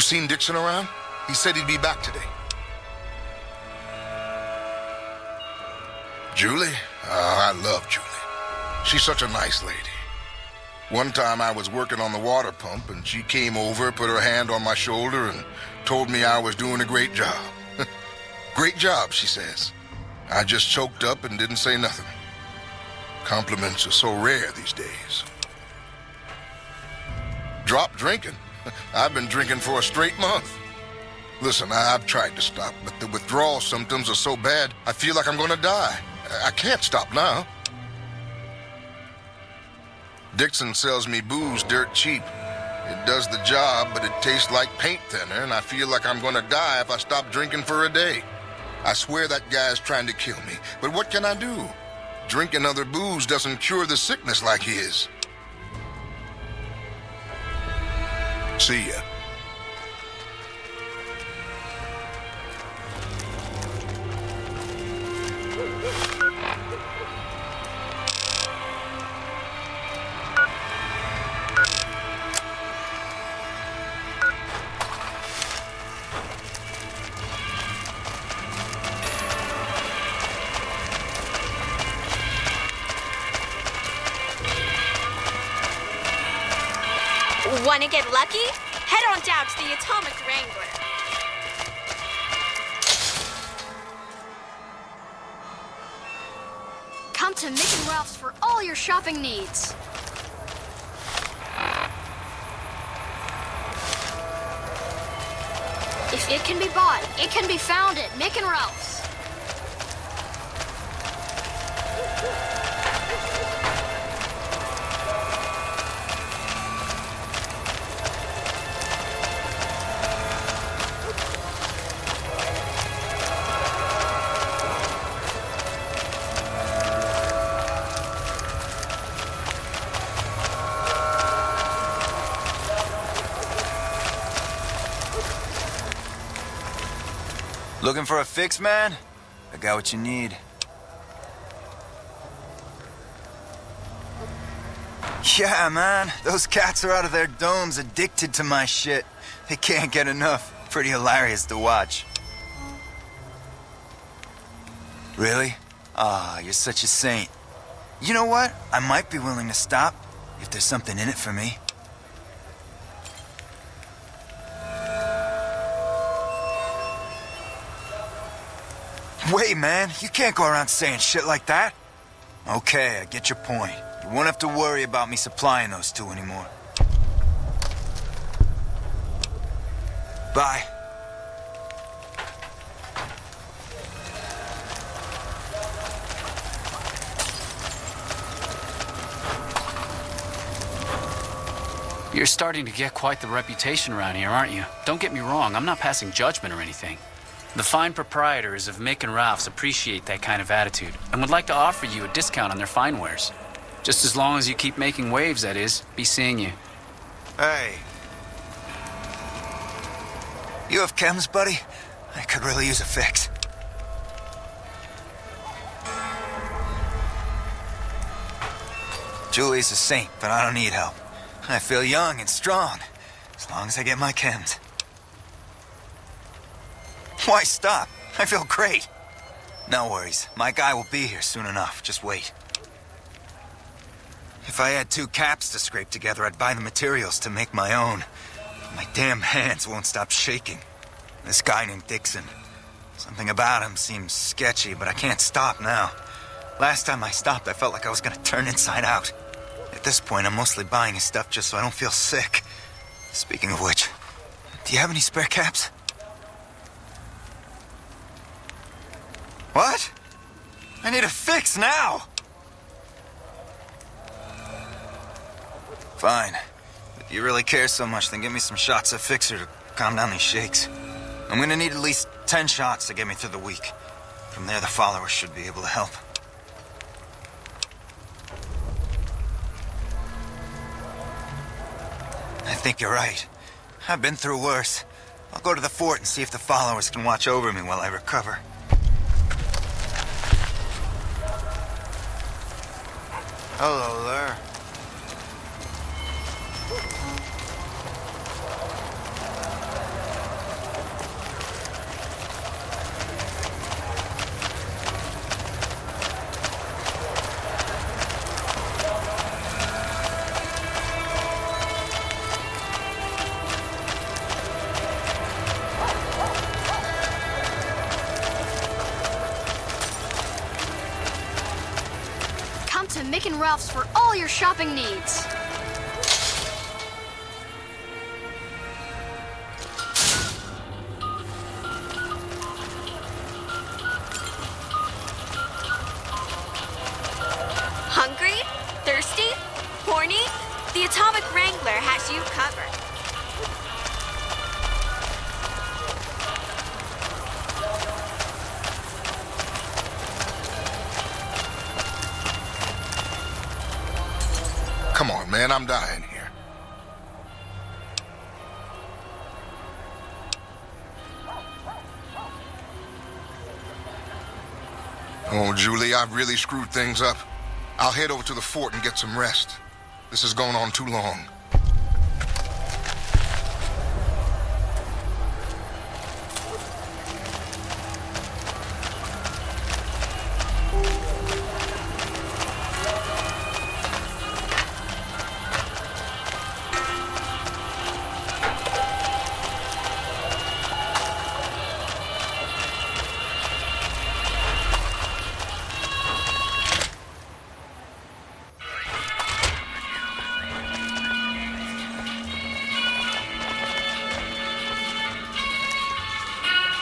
seen Dixon around? He said he'd be back today. Julie? Oh, I love Julie. She's such a nice lady. One time I was working on the water pump, and she came over, put her hand on my shoulder, and told me I was doing a great job. Great job, she says. I just choked up and didn't say nothing. Compliments are so rare these days. Drop drinking? I've been drinking for a straight month. Listen, I've tried to stop, but the withdrawal symptoms are so bad, I feel like I'm gonna die. I can't stop now. Dixon sells me booze dirt cheap. It does the job, but it tastes like paint thinner, and I feel like I'm gonna die if I stop drinking for a day. I swear that guy's trying to kill me, but what can I do? Drinking other booze doesn't cure the sickness like his. See ya.
Want to get lucky? Head on down to the Atomic Wrangler.
Come to Mick and Ralph's for all your shopping needs. If it can be bought, it can be found at Mick and Ralph's.
Looking for a fix, man? I got what you need. Yeah, man. Those cats are out of their domes addicted to my shit. They can't get enough. Pretty hilarious to watch. Really? Ah, you're such a saint. You know what? I might be willing to stop if there's something in it for me. Wait, man, you can't go around saying shit like that. Okay, I get your point. You won't have to worry about me supplying those two anymore. Bye.
You're starting to get quite the reputation around here, aren't you? Don't get me wrong, I'm not passing judgment or anything. The fine proprietors of Mick and Ralph's appreciate that kind of attitude and would like to offer you a discount on their fine wares. Just as long as you keep making waves, that is. Be seeing you.
Hey. You have chems, buddy? I could really use a fix. Julie's a saint, but I don't need help. I feel young and strong, as long as I get my chems. Why stop? I feel great. No worries. My guy will be here soon enough. Just wait. If I had 2 caps to scrape together, I'd buy the materials to make my own. My damn hands won't stop shaking. This guy named Dixon. Something about him seems sketchy, but I can't stop now. Last time I stopped, I felt like I was gonna turn inside out. At this point, I'm mostly buying his stuff just so I don't feel sick. Speaking of which, do you have any spare caps? What? I need a fix now! Fine. If you really care so much, then give me some shots of Fixer to calm down these shakes. I'm gonna need at least 10 shots to get me through the week. From there, the followers should be able to help. I think you're right. I've been through worse. I'll go to the fort and see if the followers can watch over me while I recover. Hello there.
Mick and Ralph's for all your shopping needs.
Hungry? Thirsty? Horny? The Atomic Wrangler has you covered.
Come on, man, I'm dying here. Oh, Julie, I've really screwed things up. I'll head over to the fort and get some rest. This has gone on too long.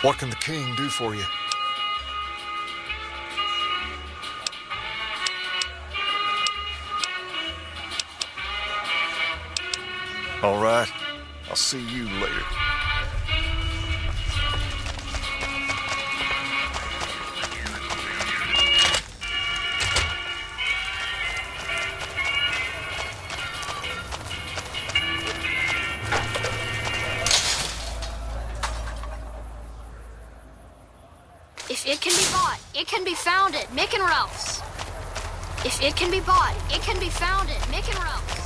What can the king do for you? All right. I'll see you later.
If it can be bought, it can be found at Mick and Ralph's. If it can be bought, it can be found at Mick and Ralph's.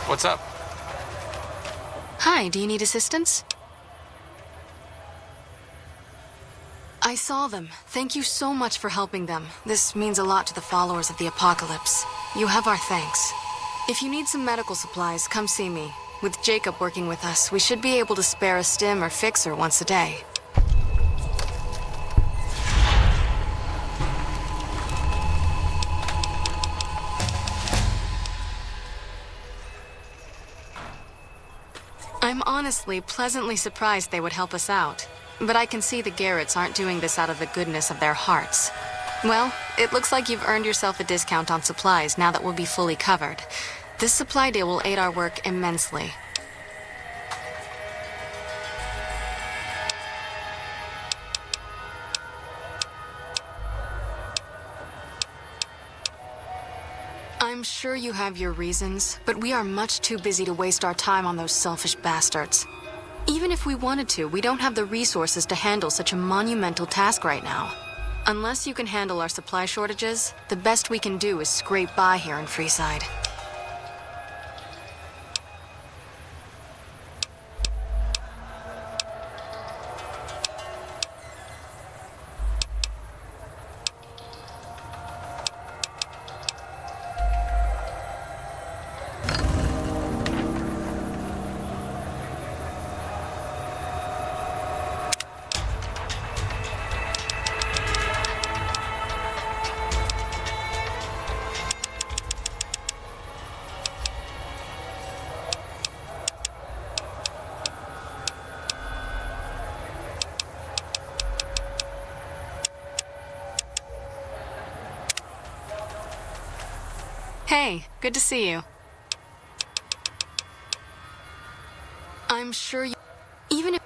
What's up?
Hi, do you need assistance? I saw them. Thank you so much for helping them. This means a lot to the followers of the apocalypse. You have our thanks. If you need some medical supplies, come see me. With Jacob working with us, we should be able to spare a stim or fixer once a day. I'm honestly pleasantly surprised they would help us out. But I can see the Garretts aren't doing this out of the goodness of their hearts. Well, it looks like you've earned yourself a discount on supplies now that we'll be fully covered. This supply deal will aid our work immensely. I'm sure you have your reasons, but we are much too busy to waste our time on those selfish bastards. Even if we wanted to, we don't have the resources to handle such a monumental task right now. Unless you can handle our supply shortages, the best we can do is scrape by here in Freeside. Hey, good to see you. I'm sure you... Even if...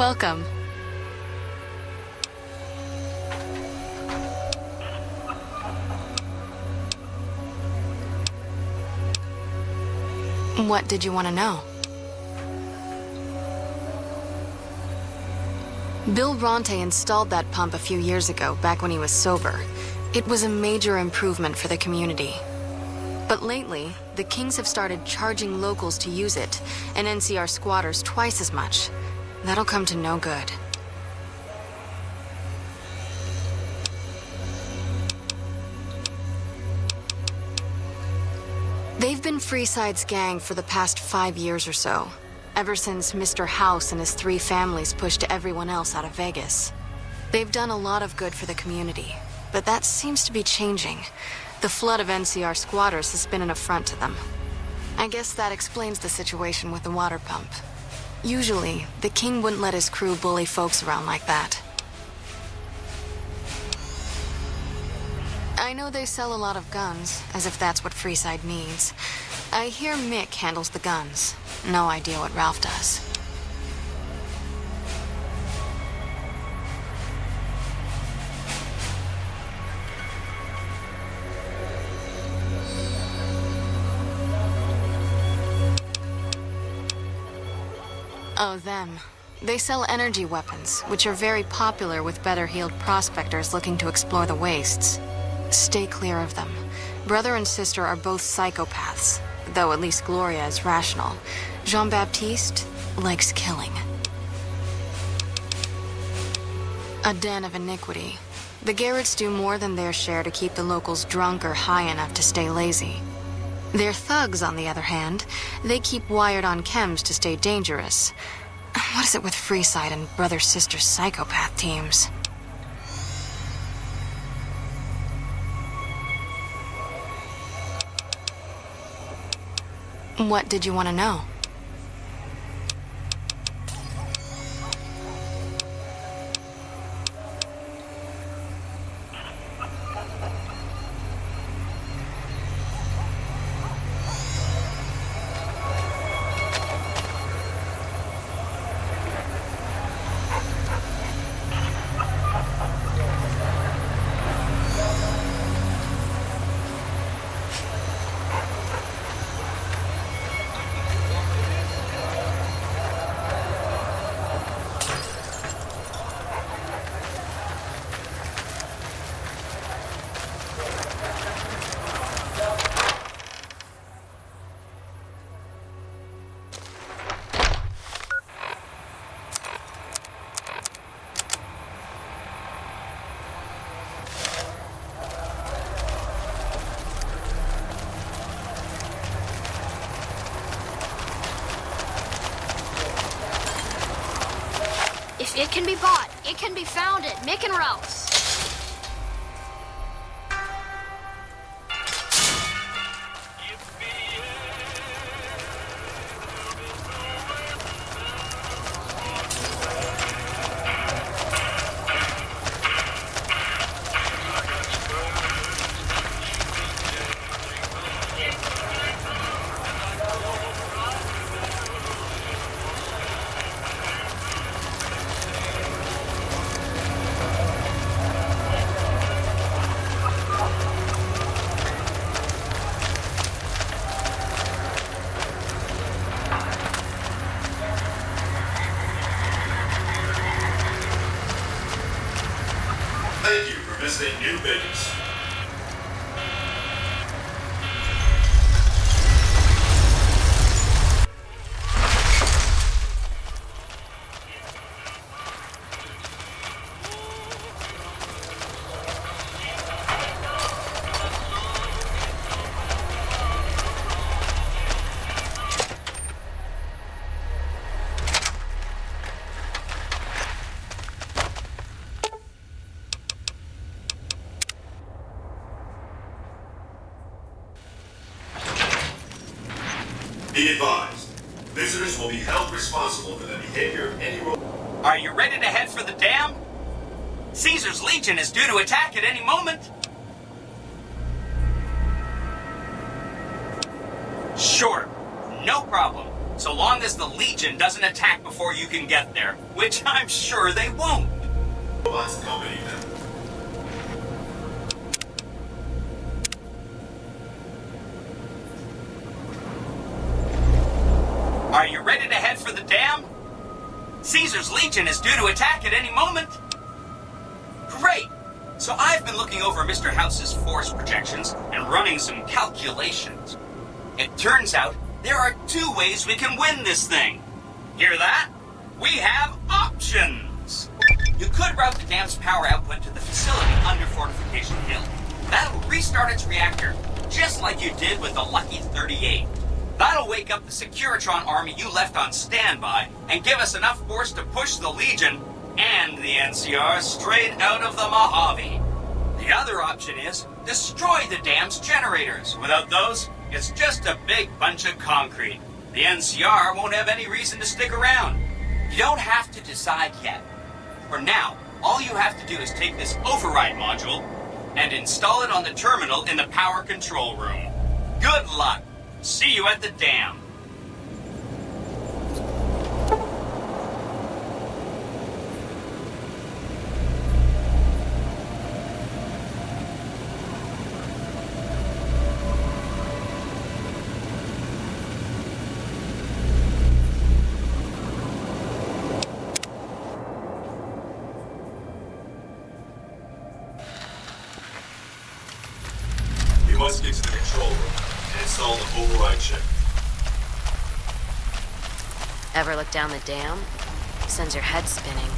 Welcome. What did you want to know? Bill Ronte installed that pump a few years ago, back when he was sober. It was a major improvement for the community. But lately, the Kings have started charging locals to use it, and NCR squatters twice as much. That'll come to no good. They've been Freeside's gang for the past 5 years or so, ever since Mr. House and his 3 families pushed everyone else out of Vegas. They've done a lot of good for the community, but that seems to be changing. The flood of NCR squatters has been an affront to them. I guess that explains the situation with the water pump. Usually, the King wouldn't let his crew bully folks around like that. I know they sell a lot of guns, as if that's what Freeside needs. I hear Mick handles the guns. No idea what Ralph does. Oh, them. They sell energy weapons, which are very popular with better-heeled prospectors looking to explore the wastes. Stay clear of them. Brother and sister are both psychopaths, though at least Gloria is rational. Jean-Baptiste likes killing. A den of iniquity. The Garretts do more than their share to keep the locals drunk or high enough to stay lazy. Their thugs, on the other hand, they keep wired on chems to stay dangerous. What is it with Freeside and brother-sister psychopath teams? What did you want to know?
If it can be bought, it can be found at Mick and Ralph's.
Thank you for visiting New Vegas. Be advised, visitors will be held responsible for the behavior of any robot.
Are you ready to head for the dam? Caesar's Legion is due to attack at any moment. Sure, no problem. so long as the Legion doesn't attack before you can get there, which I'm sure they won't.
Robots accompany them.
Are you ready to head for the dam? Caesar's Legion is due to attack at any moment. Great! So I've been looking over Mr. House's force projections and running some calculations. It turns out there are 2 ways we can win this thing. Hear that? We have options. You could route the dam's power output to the facility under Fortification Hill. That'll restart its reactor, just like you did with the Lucky 38. That'll wake up the Securitron army you left on standby and give us enough force to push the Legion and the NCR straight out of the Mojave. The other option is destroy the dam's generators. Without those, it's just a big bunch of concrete. The NCR won't have any reason to stick around. You don't have to decide yet. For now, all you have to do is take this override module and install it on the terminal in the power control room. Good luck. See you at the dam.
You must get to the control room and install the override chip.
Ever look down the dam? Sends your head spinning.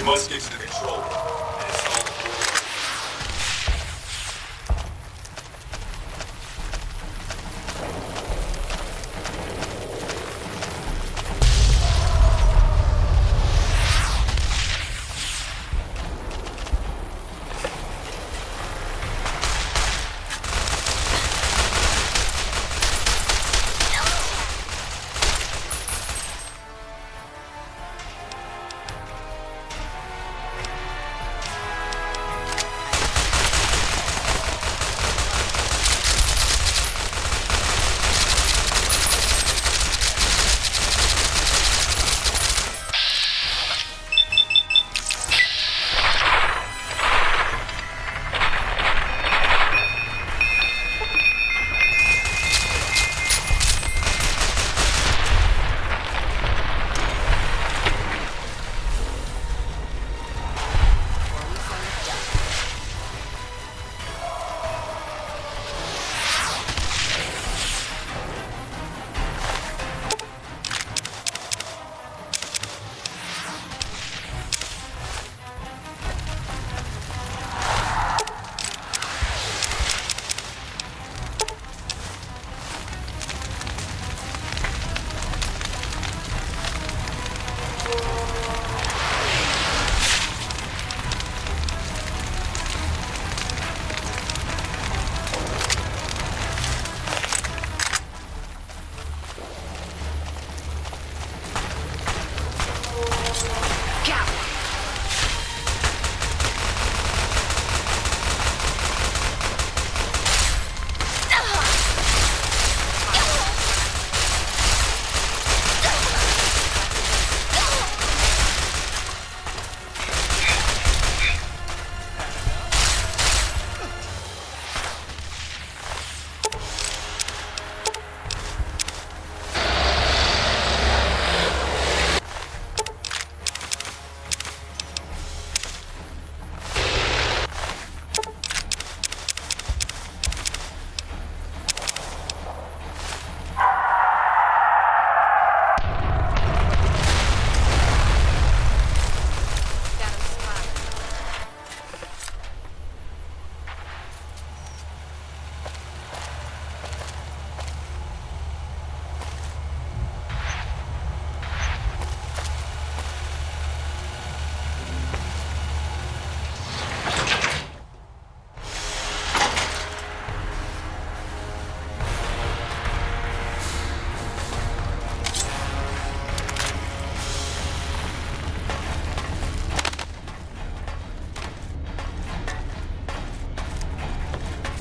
You must get to the control room and install the override.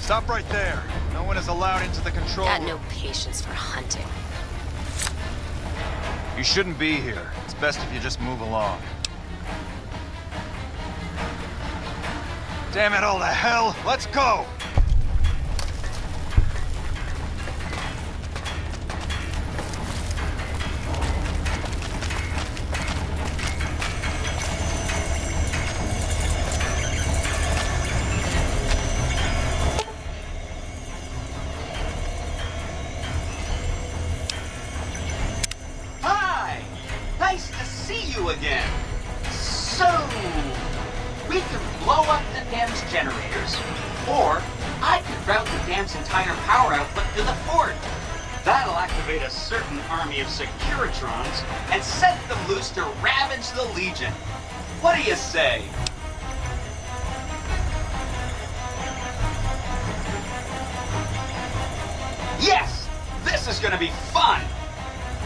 Stop right there. No one is allowed into the control
Got
room.
no patience for hunting.
You shouldn't be here. It's best if you just move along. Damn it all to hell! Let's go!
Hi! Nice to see you again. So, we could blow up the dam's generators, or I could route the dam's entire power output to the fort. That'll activate a certain army of Securitrons and set them loose to ravage the Legion. What do you say? Yes! This is gonna be fun!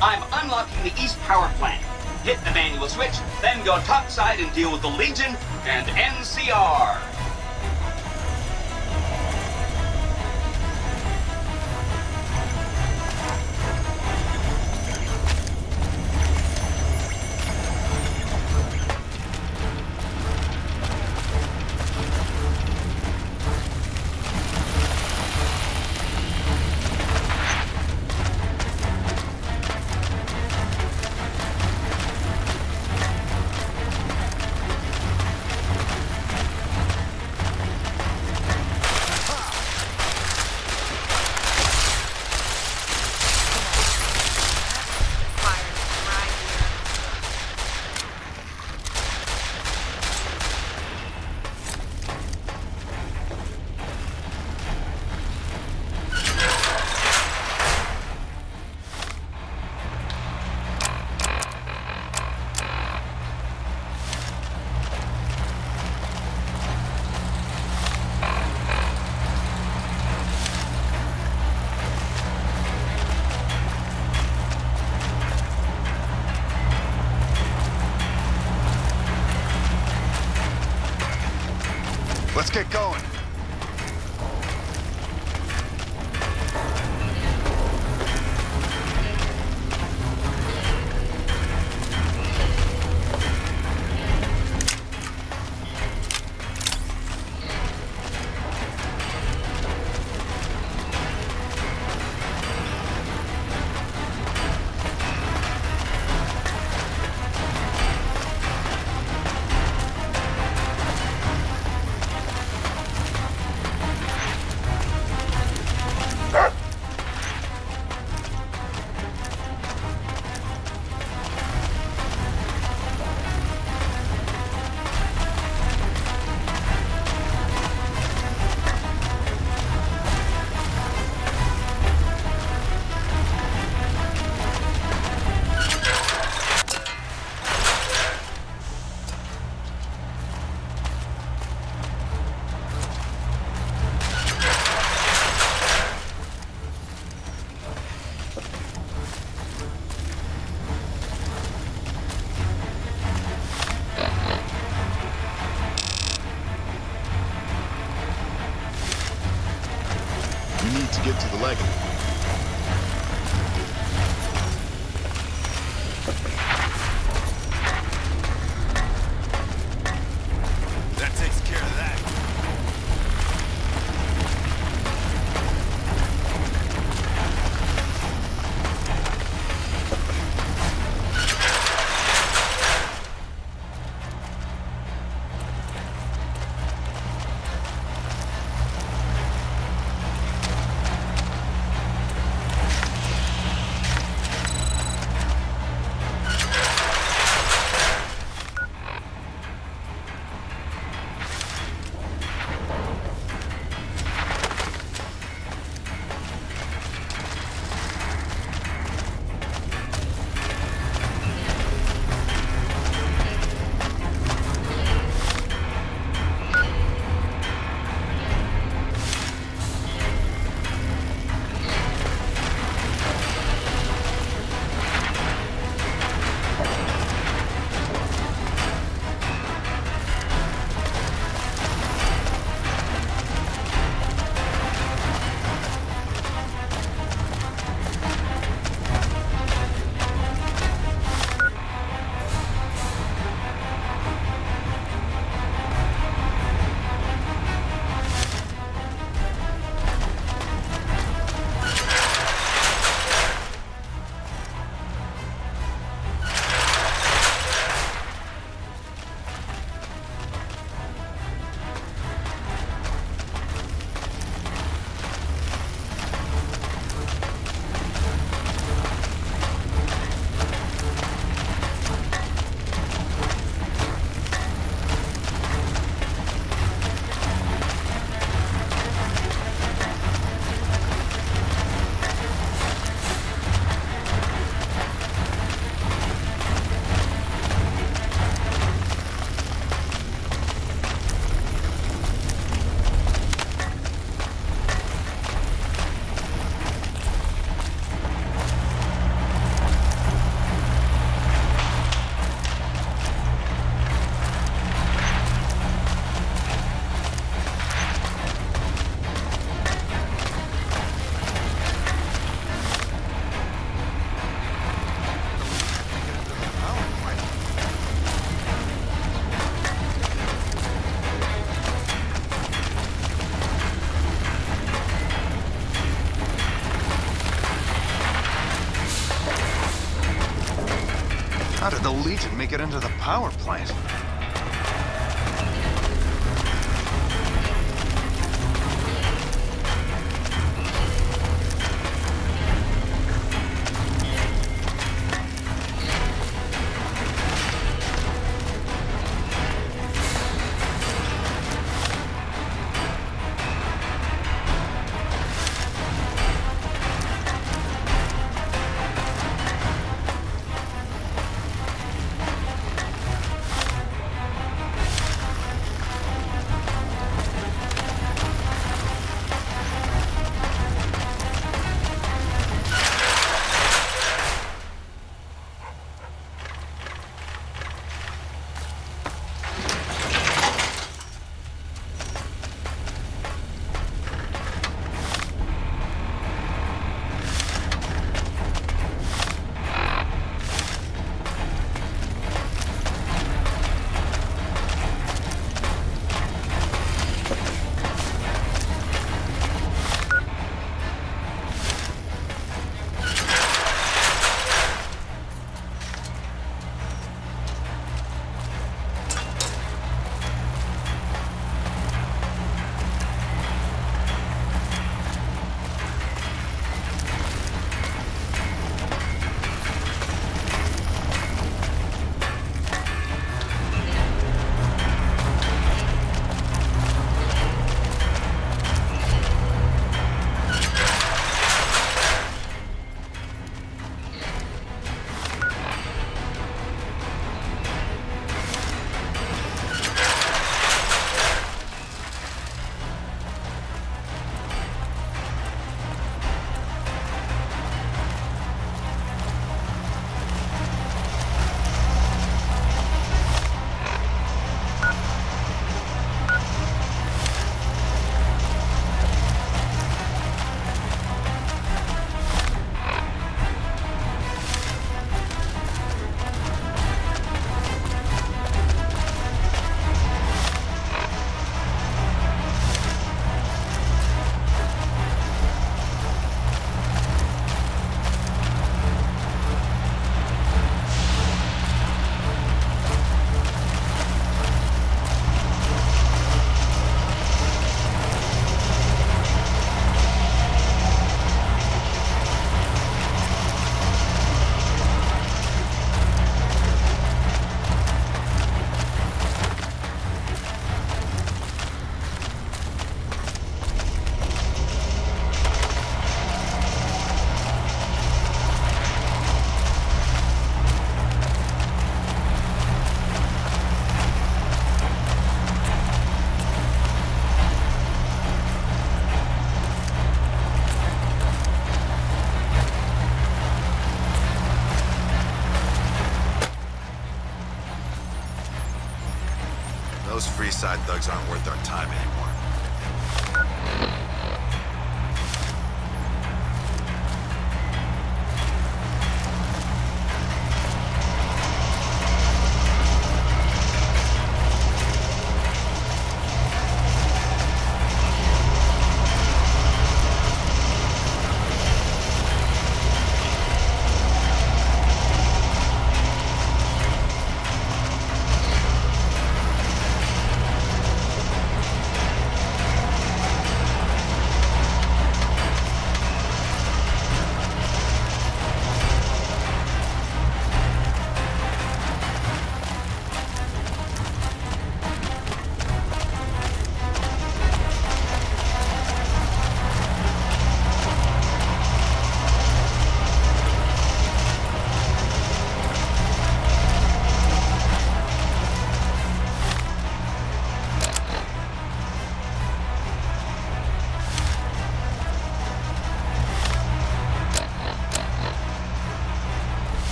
I'm unlocking the East Power Plant. Hit the manual switch, then go topside and deal with the Legion and NCR.
Let's get going. How did the Legion make it into the power plant?
Those Freeside thugs aren't worth our time anymore.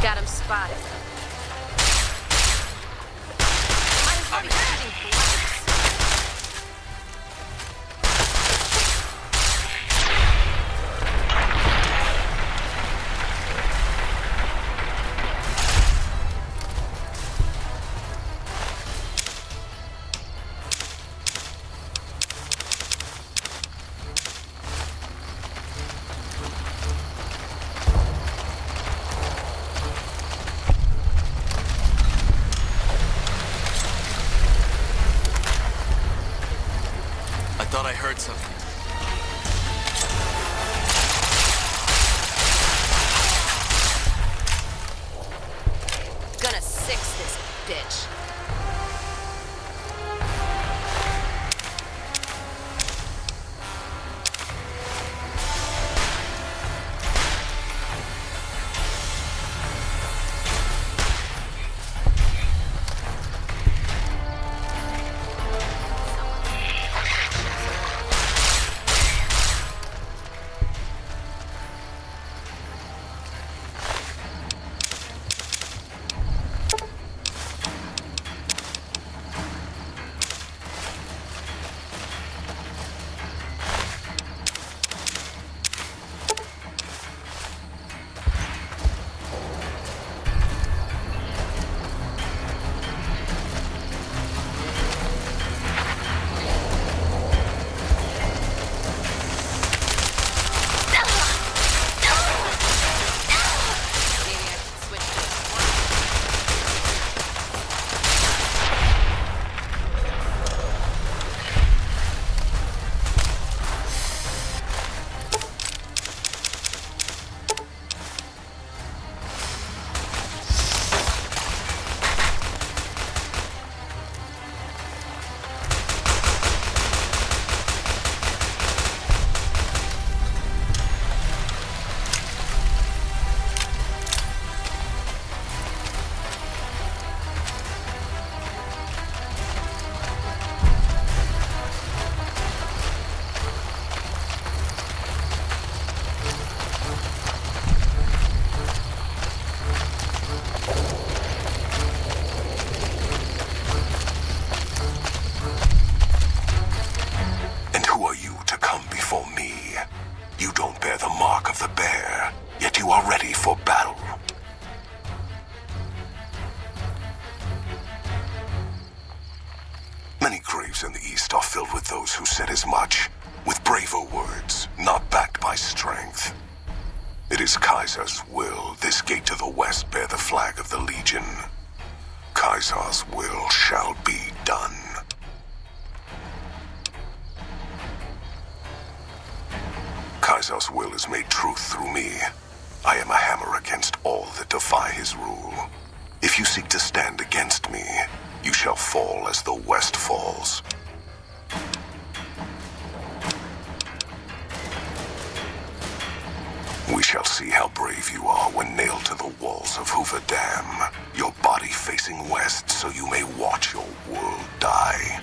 Got him spotted.
I thought I heard something.
Gonna six this bitch.
Many graves in the East are filled with those who said as much, with braver words, not backed by strength. It is Kaiser's will this gate to the west bear the flag of the Legion. Kaiser's will shall be done. Kaiser's will is made truth through me. I am a hammer against all that defy his rule. If you seek to stand against me, you shall fall as the West falls. We shall see how brave you are when nailed to the walls of Hoover Dam, your body facing west so you may watch your world die.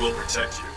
will protect you.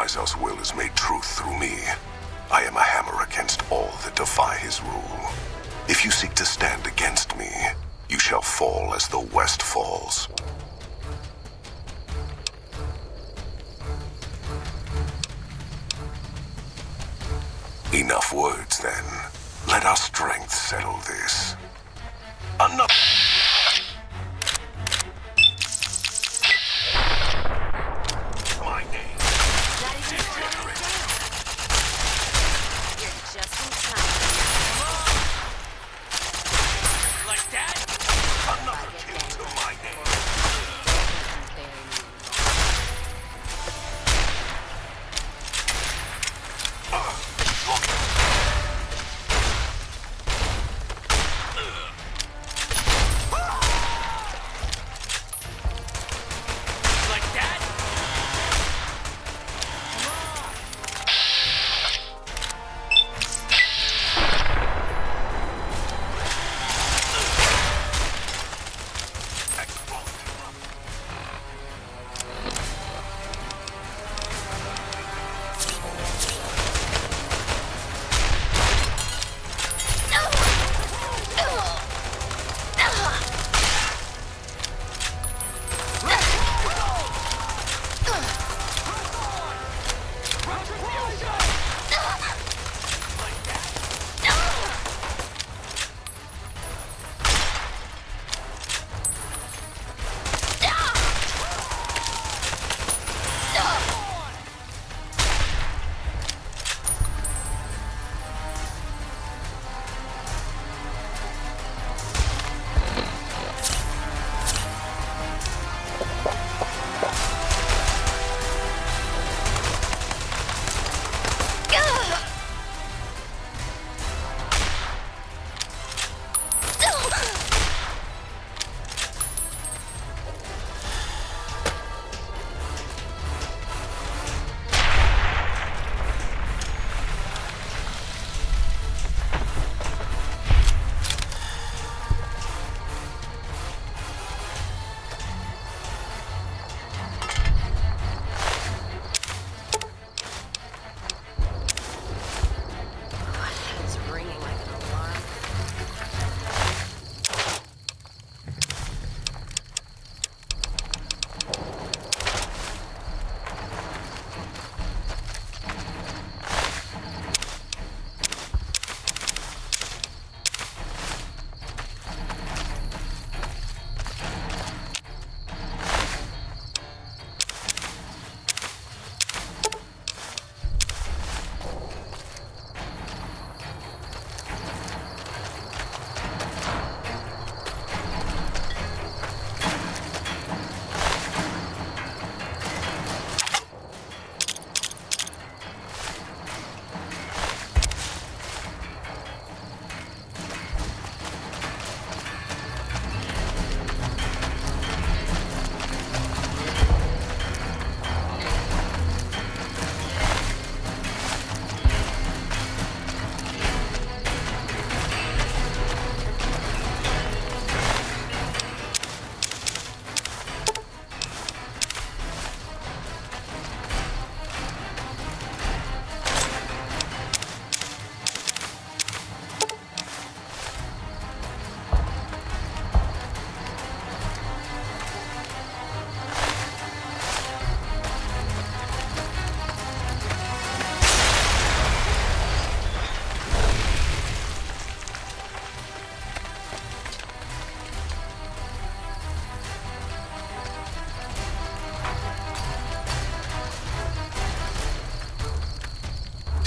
Kaiser's will is made truth through me. I am a hammer against all that defy his rule. If you seek to stand against me, you shall fall as the West falls. Enough words, then. Let our strength settle this. Enough!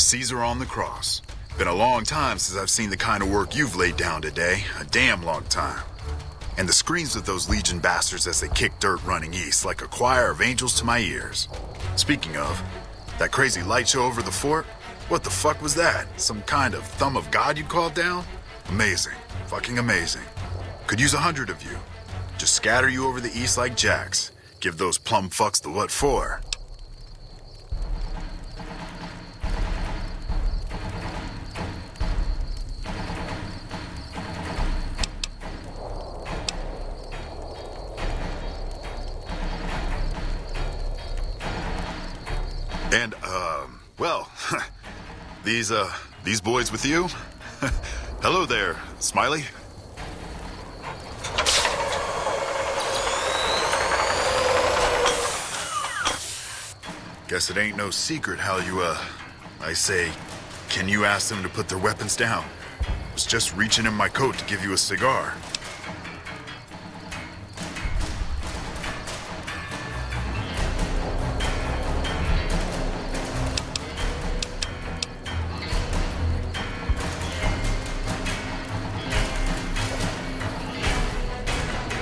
Caesar on the cross. Been a long time since I've seen the kind of work you've laid down today. A damn long time. And the screams of those Legion bastards as they kick dirt running east like a choir of angels to my ears. Speaking of, that crazy light show over the fort? What the fuck was that? Some kind of thumb of God you called down? Amazing. Fucking amazing. Could use 100 of you. Just scatter you over the east like jacks. Give those plum fucks the what for. And, well, these boys with you? Hello there, Smiley. Guess it ain't no secret how you, I say, can you ask them to put their weapons down? Was just reaching in my coat to give you a cigar.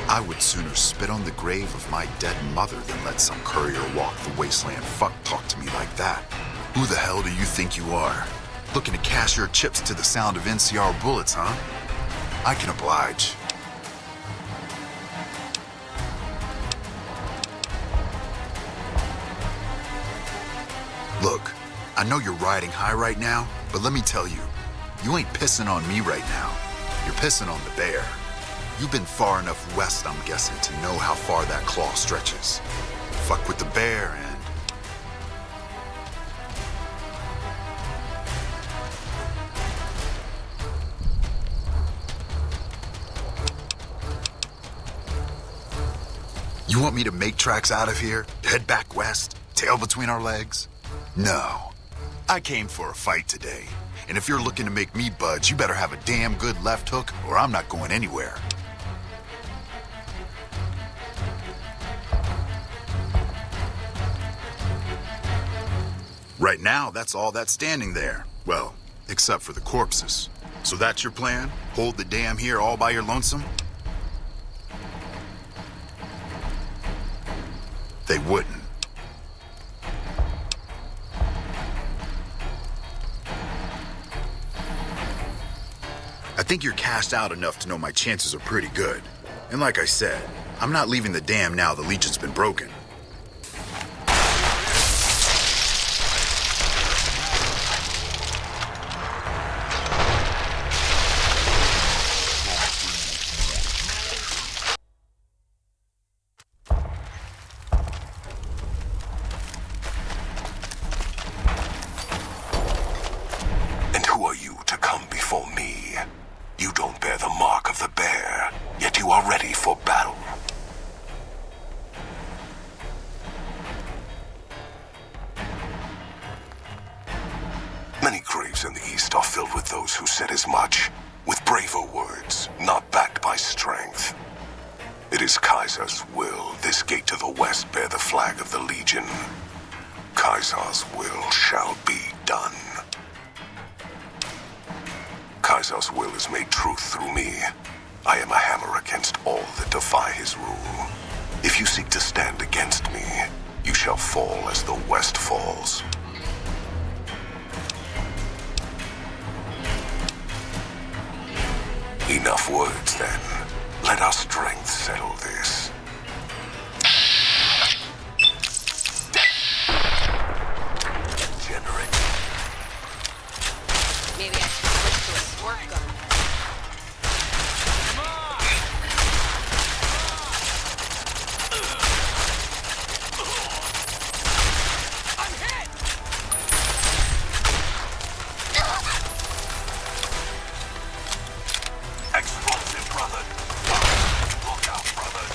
I would sooner spit on the grave of my dead mother than let some courier walk the wasteland fuck talk to me like that. Who the hell do you think you are? Looking to cash your chips to the sound of NCR bullets, huh? I can oblige. Look, I know you're riding high right now, but let me tell you, you ain't pissing on me right now. You're pissing on the bear. You've been far enough west, I'm guessing, to know how far that claw stretches. Fuck with the bear and... You want me to make tracks out of here? Head back west? Tail between our legs? No. I came for a fight today. And if you're looking to make me budge, you better have a damn good left hook or I'm not going anywhere. Right now, that's all that's standing there. Well, except for the corpses. So that's your plan? Hold the dam here all by your lonesome? They wouldn't. I think you're cashed out enough to know my chances are pretty good. And like I said, I'm not leaving the dam now the Legion's been broken.
And who are you to come before me? You don't bear the mark of the bear, yet you are ready for battle. Many graves in the East are filled with those who said as much, with braver words, not backed by strength. It is Kaiser's will this gate to the west bear the flag of the Legion. Kaiser's will shall be done. Kaiser's will is made truth through me. I am a hammer against all that defy his rule. If you seek to stand against me, you shall fall as the West falls. Enough words, then. Let our strength settle this. Degenerate.
Maybe I should switch to a squirt gun.
Explosive, brother. Look out, brother.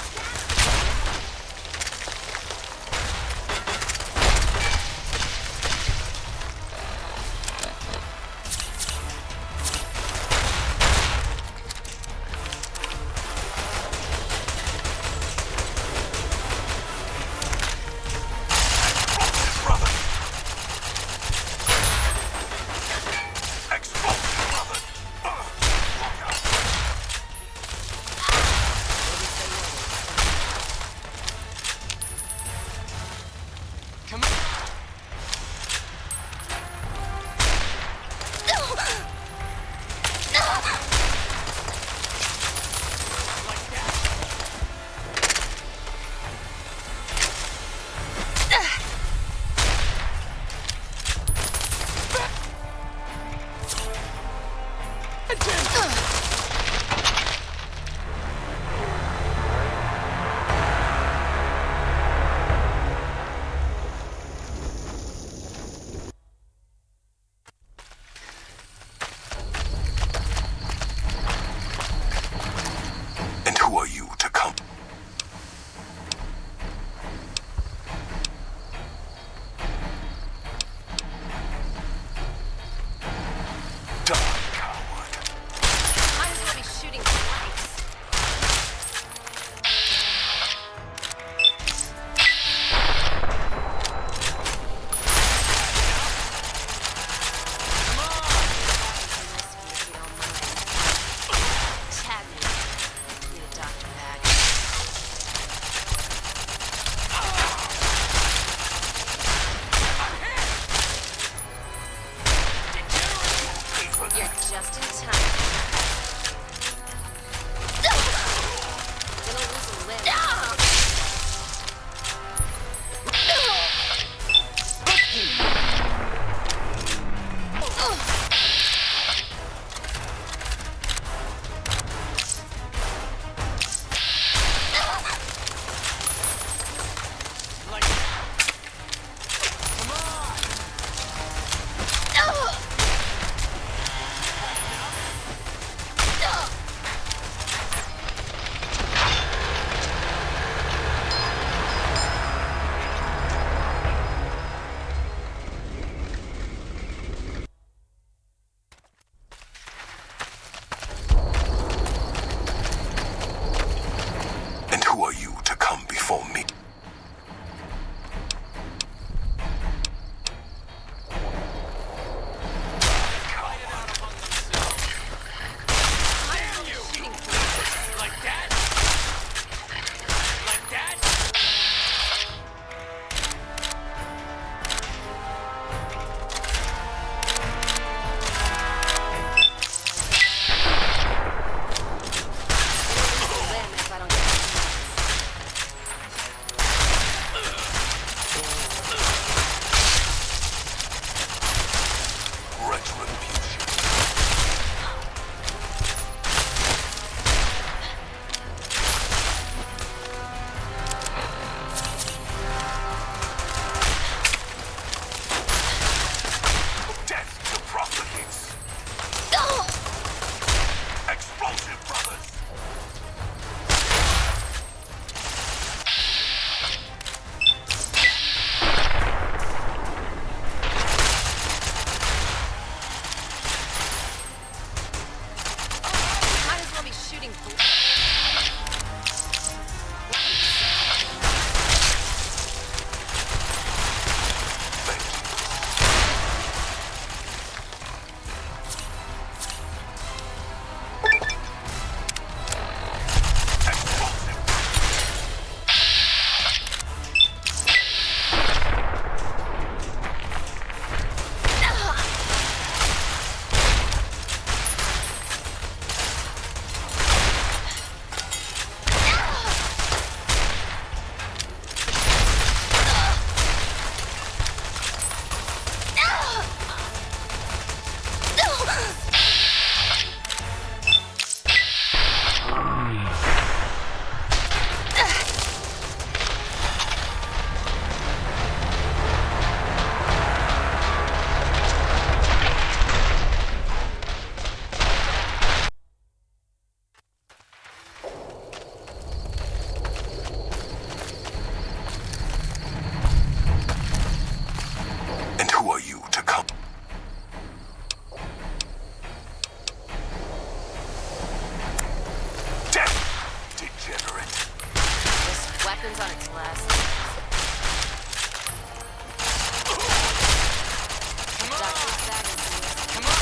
depends on its last.
Come on!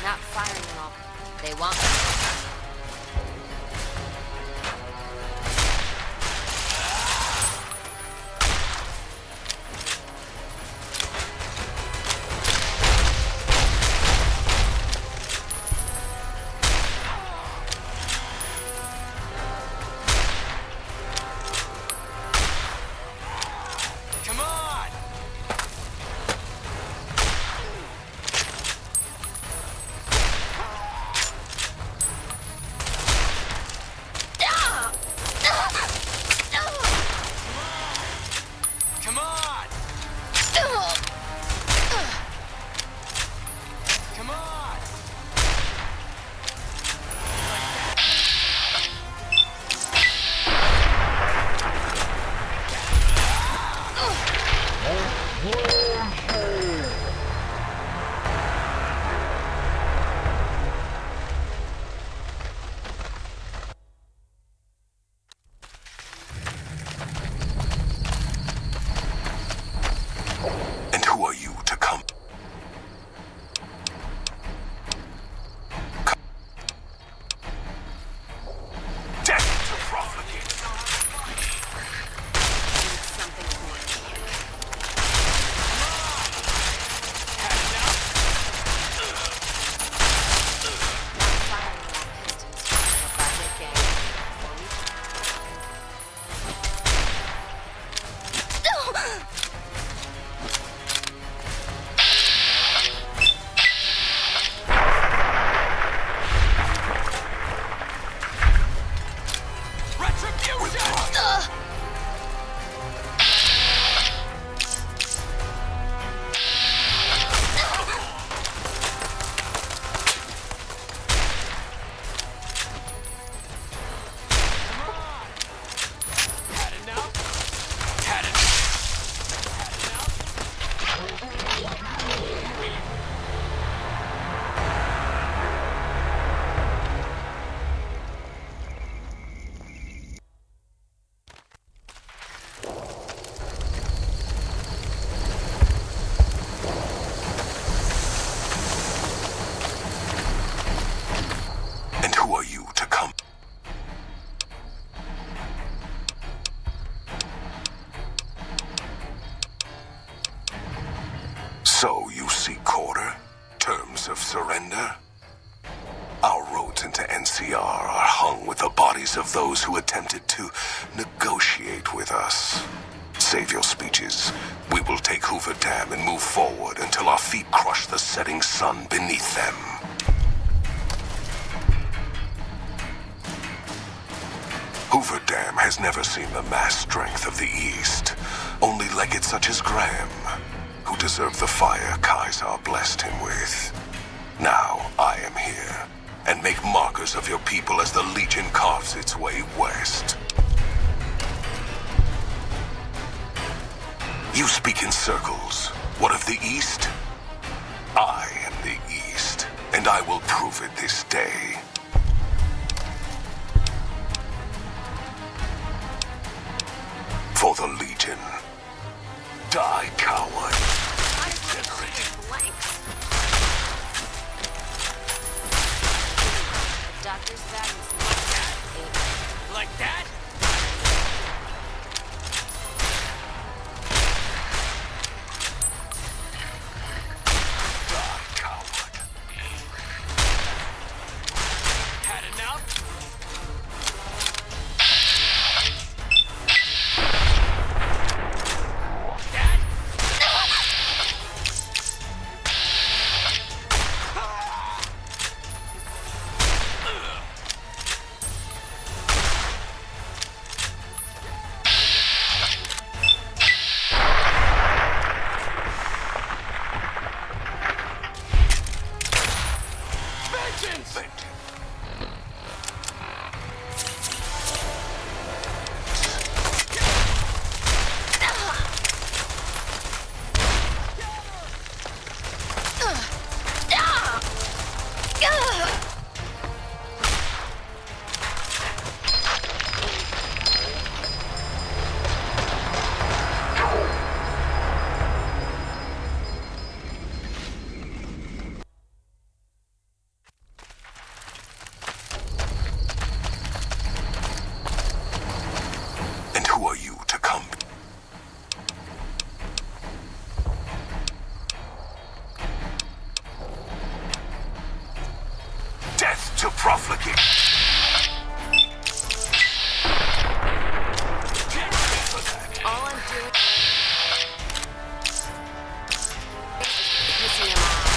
Not firing them all. They want
Come on! Come on! Come on!
And who are you to come? Death to profligate. And who are you to come? So you seek quarter? Terms of surrender? Our roads into NCR are hung with the bodies of those who attempted to negotiate with us. Save your speeches. We will take Hoover Dam and move forward until our feet crush the setting sun beneath them. Hoover Dam has never seen the mass strength of the East. Only legates such as Graham, who deserve the fire Kaiser blessed him with. Now I am here, and make markers of your people as the Legion carves its way west. You speak in circles. What of the East? I am the East, and I will prove it this day. For the Legion. Die, coward.
Doctor's bag
Like that?
Die, coward.
Had enough?
profligate.
All I'm doing is pissing him off.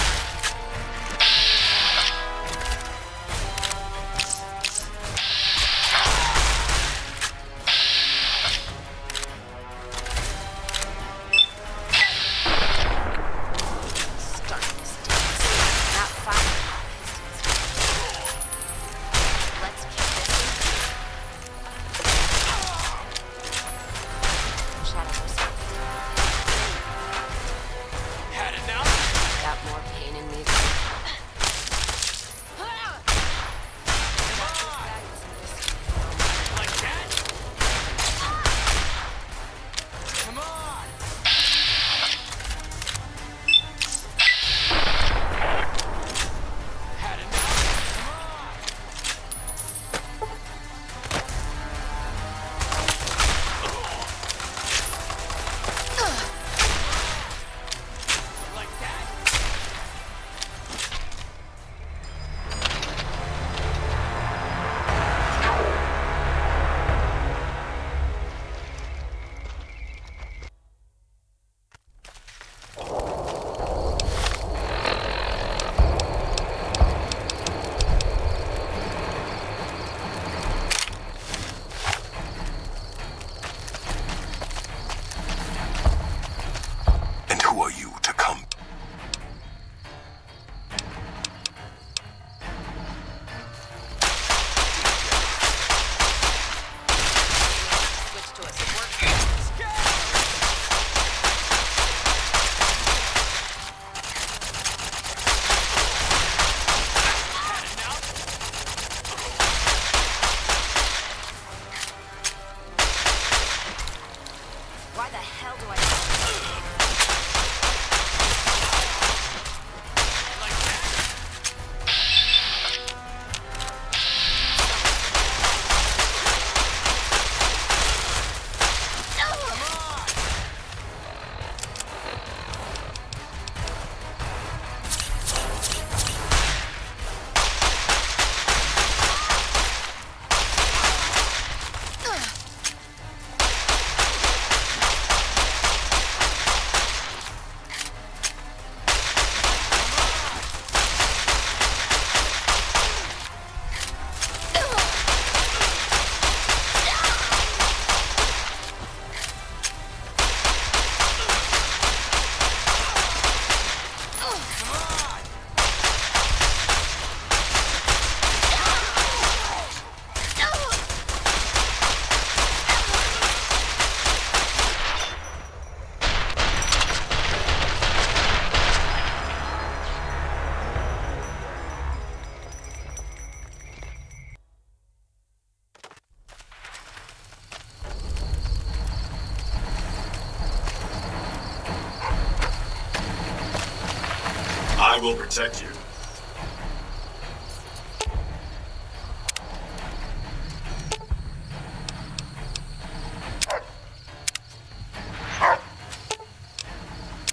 I will protect you.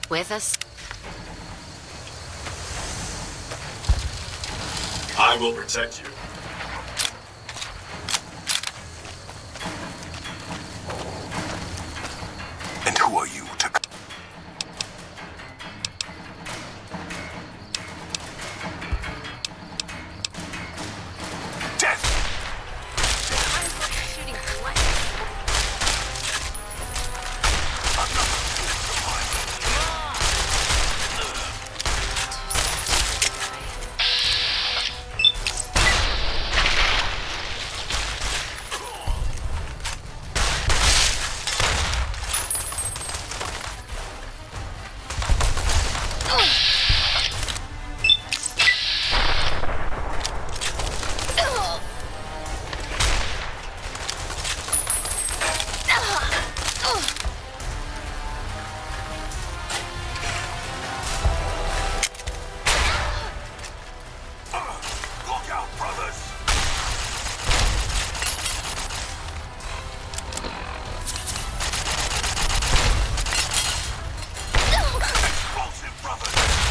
With us?
I will protect you.
And who are you to...
Explosive, brother!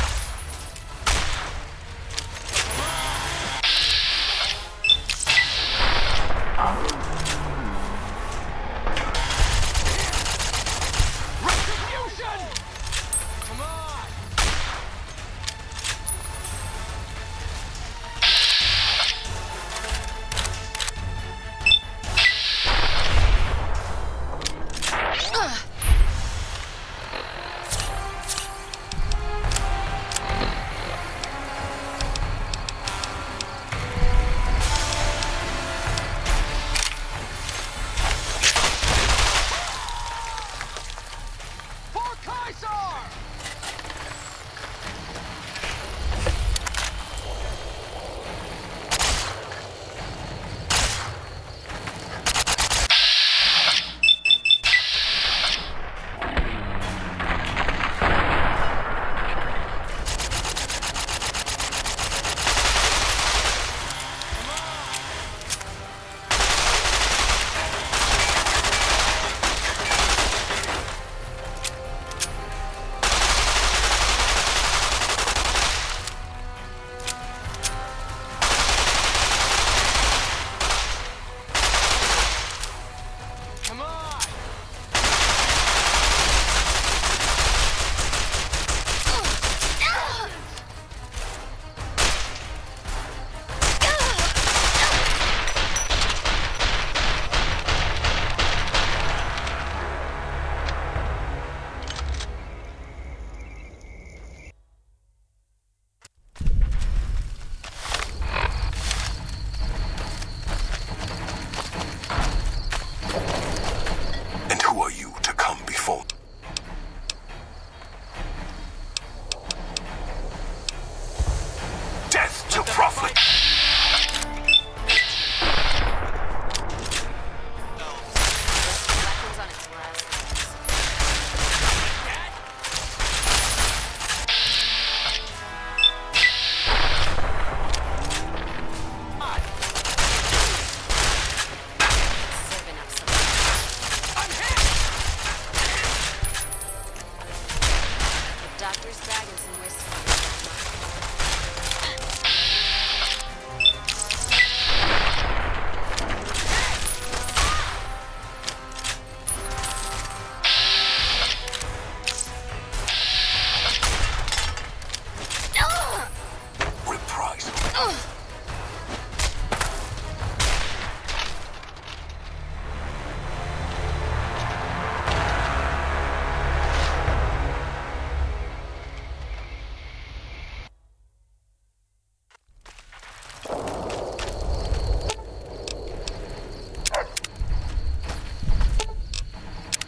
profit.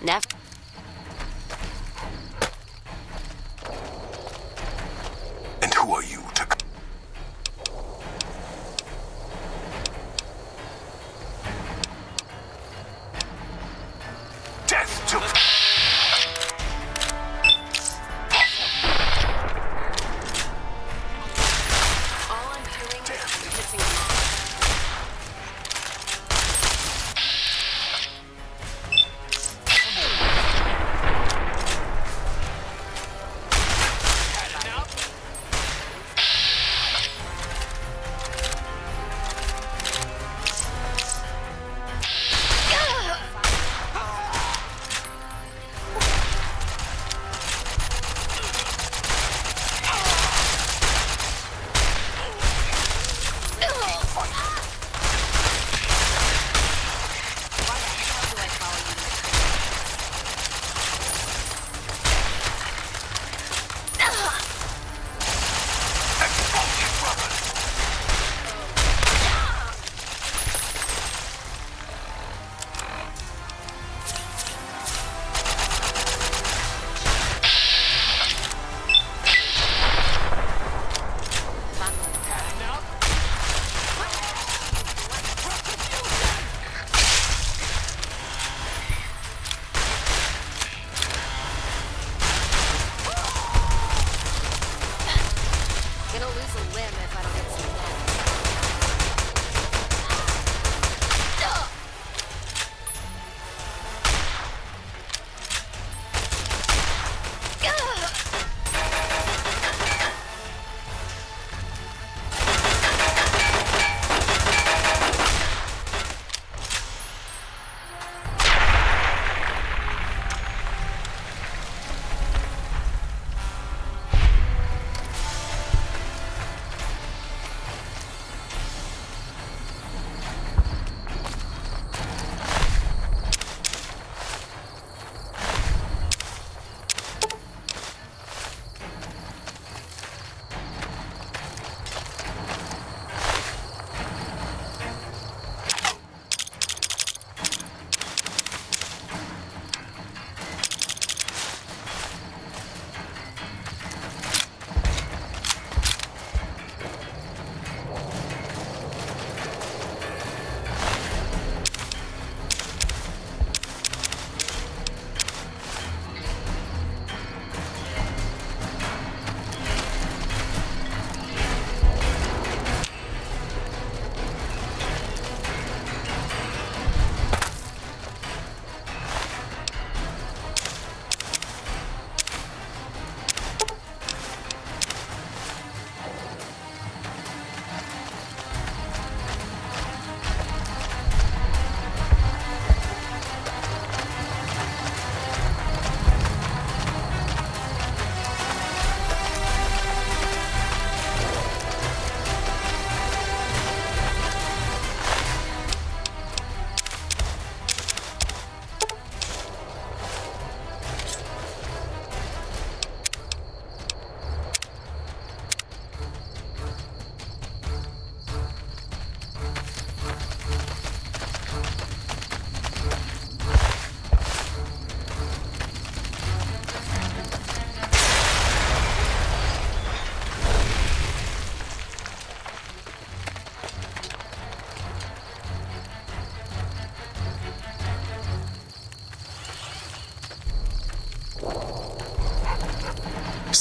Never.
And who are you to...
Death to...
All I'm doing is pissing him off. Gonna lose a limb if I don't get some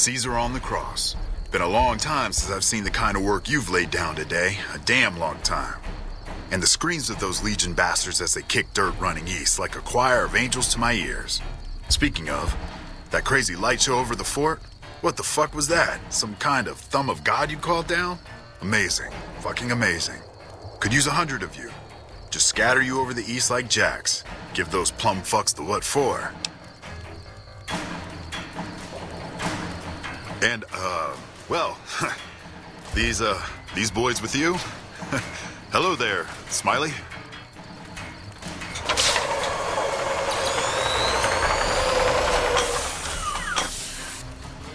Caesar on the cross. Been a long time since I've seen the kind of work you've laid down today. A damn long time. And the screams of those Legion bastards as they kick dirt running east like a choir of angels to my ears. Speaking of, that crazy light show over the fort? What the fuck was that? Some kind of thumb of God you called down? Amazing. Fucking amazing. Could use 100 of you. Just scatter you over the east like jacks. Give those plum fucks the what for. And, well, these boys with you? Hello there, Smiley.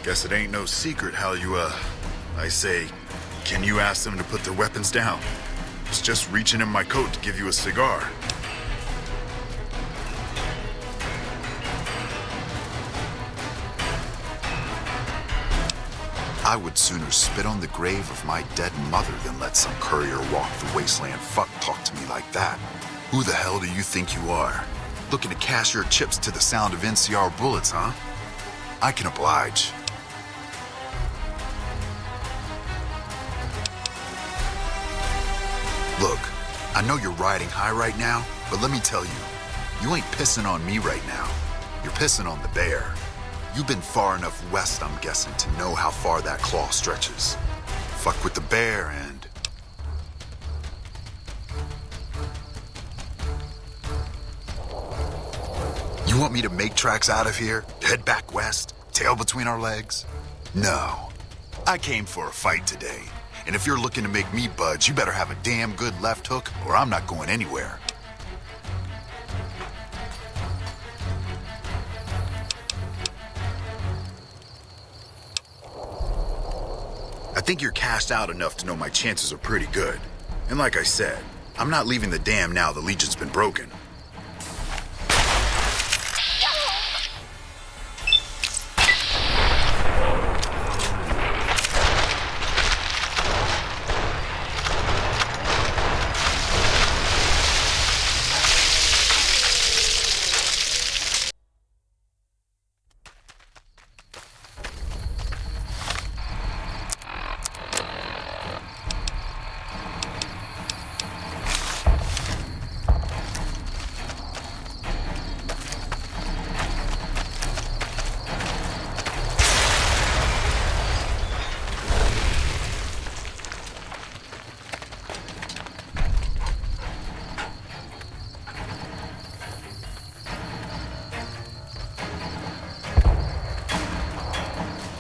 Guess it ain't no secret how you, I say, can you ask them to put their weapons down? Was just reaching in my coat to give you a cigar. I would sooner spit on the grave of my dead mother than let some courier walk the wasteland fuck talk to me like that. Who the hell do you think you are? Looking to cash your chips to the sound of NCR bullets, huh? I can oblige. Look, I know you're riding high right now, but let me tell you, you ain't pissing on me right now. You're pissing on the bear. You've been far enough west, I'm guessing, to know how far that claw stretches. Fuck with the bear and... You want me to make tracks out of here? Head back west? Tail between our legs? No. I came for a fight today. And if you're looking to make me budge, you better have a damn good left hook, or I'm not going anywhere. I think you're cashed out enough to know my chances are pretty good. And like I said, I'm not leaving the dam now the Legion's been broken.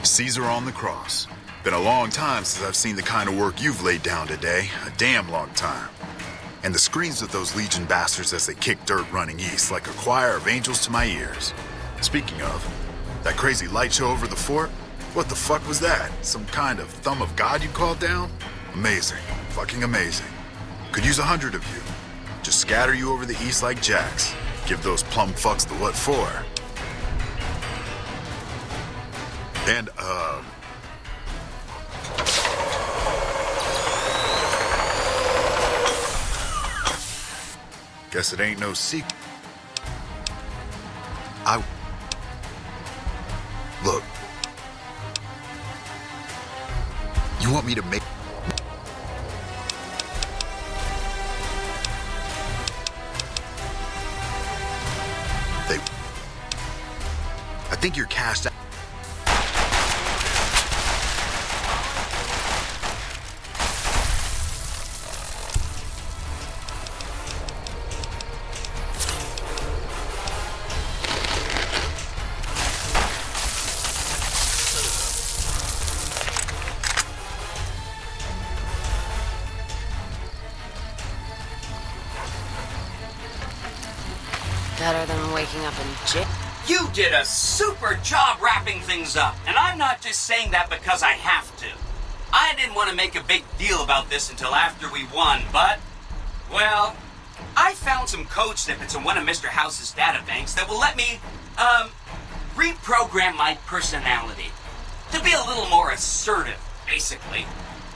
Caesar on the cross. Been a long time since I've seen the kind of work you've laid down today. A damn long time. And the screams of those Legion bastards as they kick dirt running east like a choir of angels to my ears. Speaking of, that crazy light show over the fort? What the fuck was that? Some kind of thumb of God you called down? Amazing. Fucking amazing. Could use 100 of you. Just scatter you over the east like jacks. Give those plum fucks the what for. And, guess it ain't no secret. Look. You want me to make... I think you're cashed out.
Better than waking up in jail.
You did a super job wrapping things up, and I'm not just saying that because I have to. I didn't want to make a big deal about this until after we won, but, well, I found some code snippets in one of Mr. House's databanks that will let me, reprogram my personality to be a little more assertive, basically.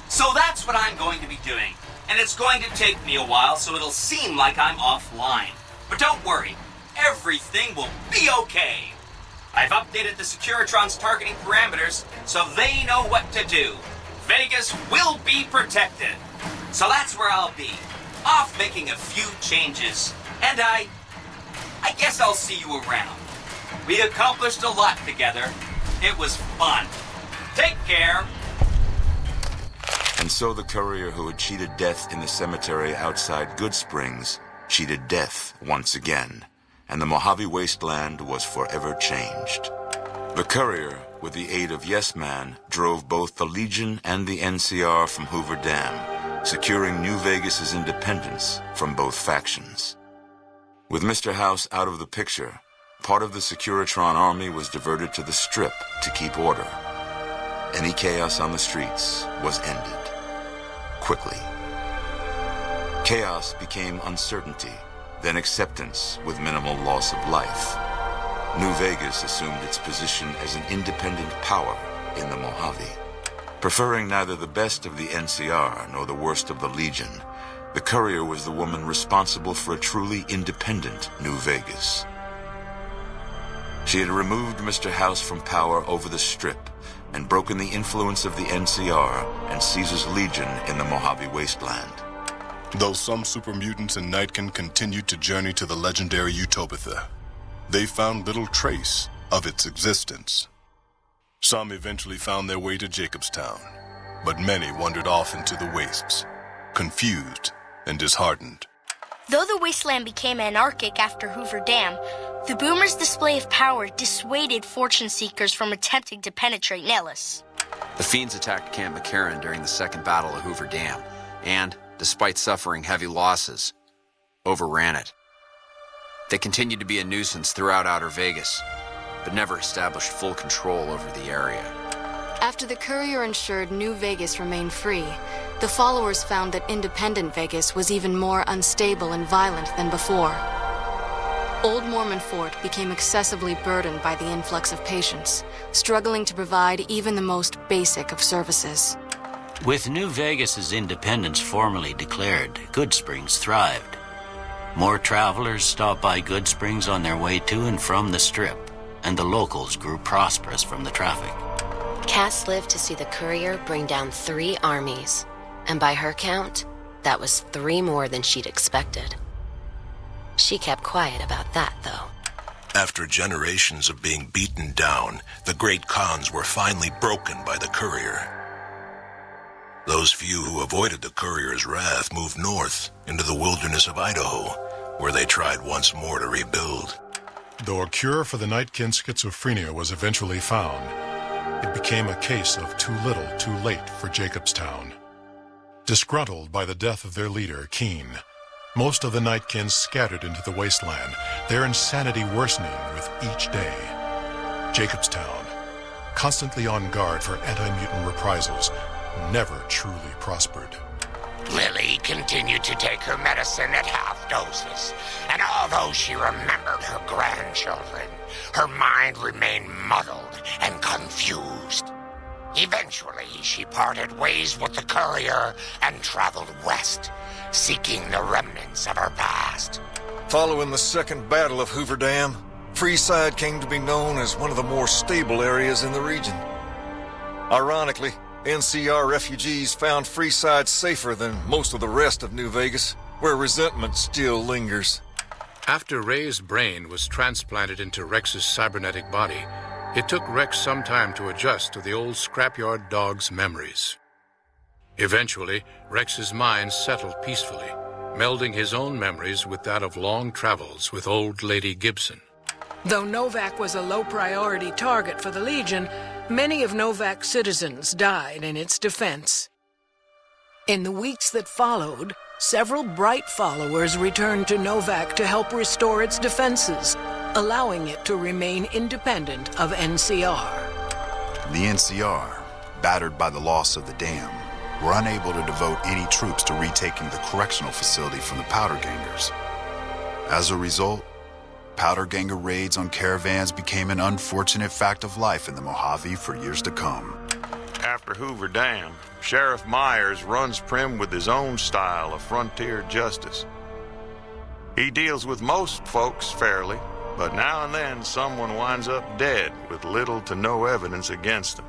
So that's what I'm going to be doing, and it's going to take me a while, so it'll seem like I'm offline. But don't worry. Everything will be okay. I've updated the Securitron's targeting parameters so they know what to do. Vegas will be protected. So that's where I'll be. Off making a few changes. And I guess I'll see you around. We accomplished a lot together. It was fun. Take care.
And so the courier who had cheated death in the cemetery outside Good Springs cheated death once again, and the Mojave Wasteland was forever changed. The courier, with the aid of Yes Man, drove both the Legion and the NCR from Hoover Dam, securing New Vegas's independence from both factions. With Mr. House out of the picture, part of the Securitron army was diverted to the Strip to keep order. Any chaos on the streets was ended. Quickly. Chaos became uncertainty, then acceptance with minimal loss of life. New Vegas assumed its position as an independent power in the Mojave. Preferring neither the best of the NCR nor the worst of the Legion, the courier was the woman responsible for a truly independent New Vegas. She had removed Mr. House from power over the Strip and broken the influence of the NCR and Caesar's Legion in the Mojave Wasteland.
Though some super mutants in Nightkin continued to journey to the legendary Utopia, they found little trace of its existence. Some eventually found their way to Jacobstown, but many wandered off into the wastes, confused and disheartened.
Though the wasteland became anarchic after Hoover Dam, the Boomers' display of power dissuaded fortune seekers from attempting to penetrate Nellis.
The Fiends attacked Camp McCarran during the Second Battle of Hoover Dam, and, despite suffering heavy losses, overran it. They continued to be a nuisance throughout Outer Vegas, but never established full control over the area.
After the courier ensured New Vegas remained free, the followers found that independent Vegas was even more unstable and violent than before. Old Mormon Fort became excessively burdened by the influx of patients, struggling to provide even the most basic of services.
With New Vegas's independence formally declared, Good Springs thrived. More travelers stopped by Good Springs on their way to and from the Strip, and the locals grew prosperous from the traffic.
Cass lived to see the courier bring down 3 armies, and by her count, that was 3 more than she'd expected. She kept quiet about that, though.
After generations of being beaten down, the great Khans were finally broken by the courier. Those few who avoided the courier's wrath moved north into the wilderness of Idaho, where they tried once more to rebuild.
Though a cure for the Nightkin schizophrenia was eventually found, it became a case of too little, too late for Jacobstown. Disgruntled by the death of their leader, Keen, most of the Nightkins scattered into the wasteland, their insanity worsening with each day. Jacobstown, constantly on guard for anti-mutant reprisals, never truly prospered.
Lily continued to take her medicine at half doses, and although she remembered her grandchildren, her mind remained muddled and confused. Eventually, she parted ways with the courier and traveled west, seeking the remnants of her past.
Following the Second Battle of Hoover Dam, Freeside came to be known as one of the more stable areas in the region. Ironically, NCR refugees found Freeside safer than most of the rest of New Vegas, where resentment still lingers.
After Ray's brain was transplanted into Rex's cybernetic body, it took Rex some time to adjust to the old scrapyard dog's memories. Eventually, Rex's mind settled peacefully, melding his own memories with that of long travels with old Lady Gibson.
Though Novak was a low-priority target for the Legion, many of Novak's citizens died in its defense. In the weeks that followed, several bright followers returned to Novak to help restore its defenses, allowing it to remain independent of NCR.
The NCR, battered by the loss of the dam, were unable to devote any troops to retaking the correctional facility from the Powder Gangers. As a result, Powder Ganger raids on caravans became an unfortunate fact of life in the Mojave for years to come.
After Hoover Dam, Sheriff Myers runs Prim with his own style of frontier justice. He deals with most folks fairly,
But now and then, someone winds up dead with little to no evidence against them.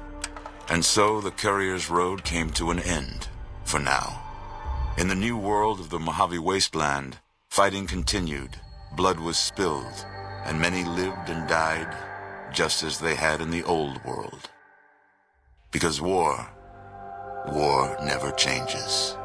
And so the courier's road came to an end, for now. In the new world of the Mojave Wasteland, fighting continued, blood was spilled, and many lived and died just as they had in the old world. Because war never changes.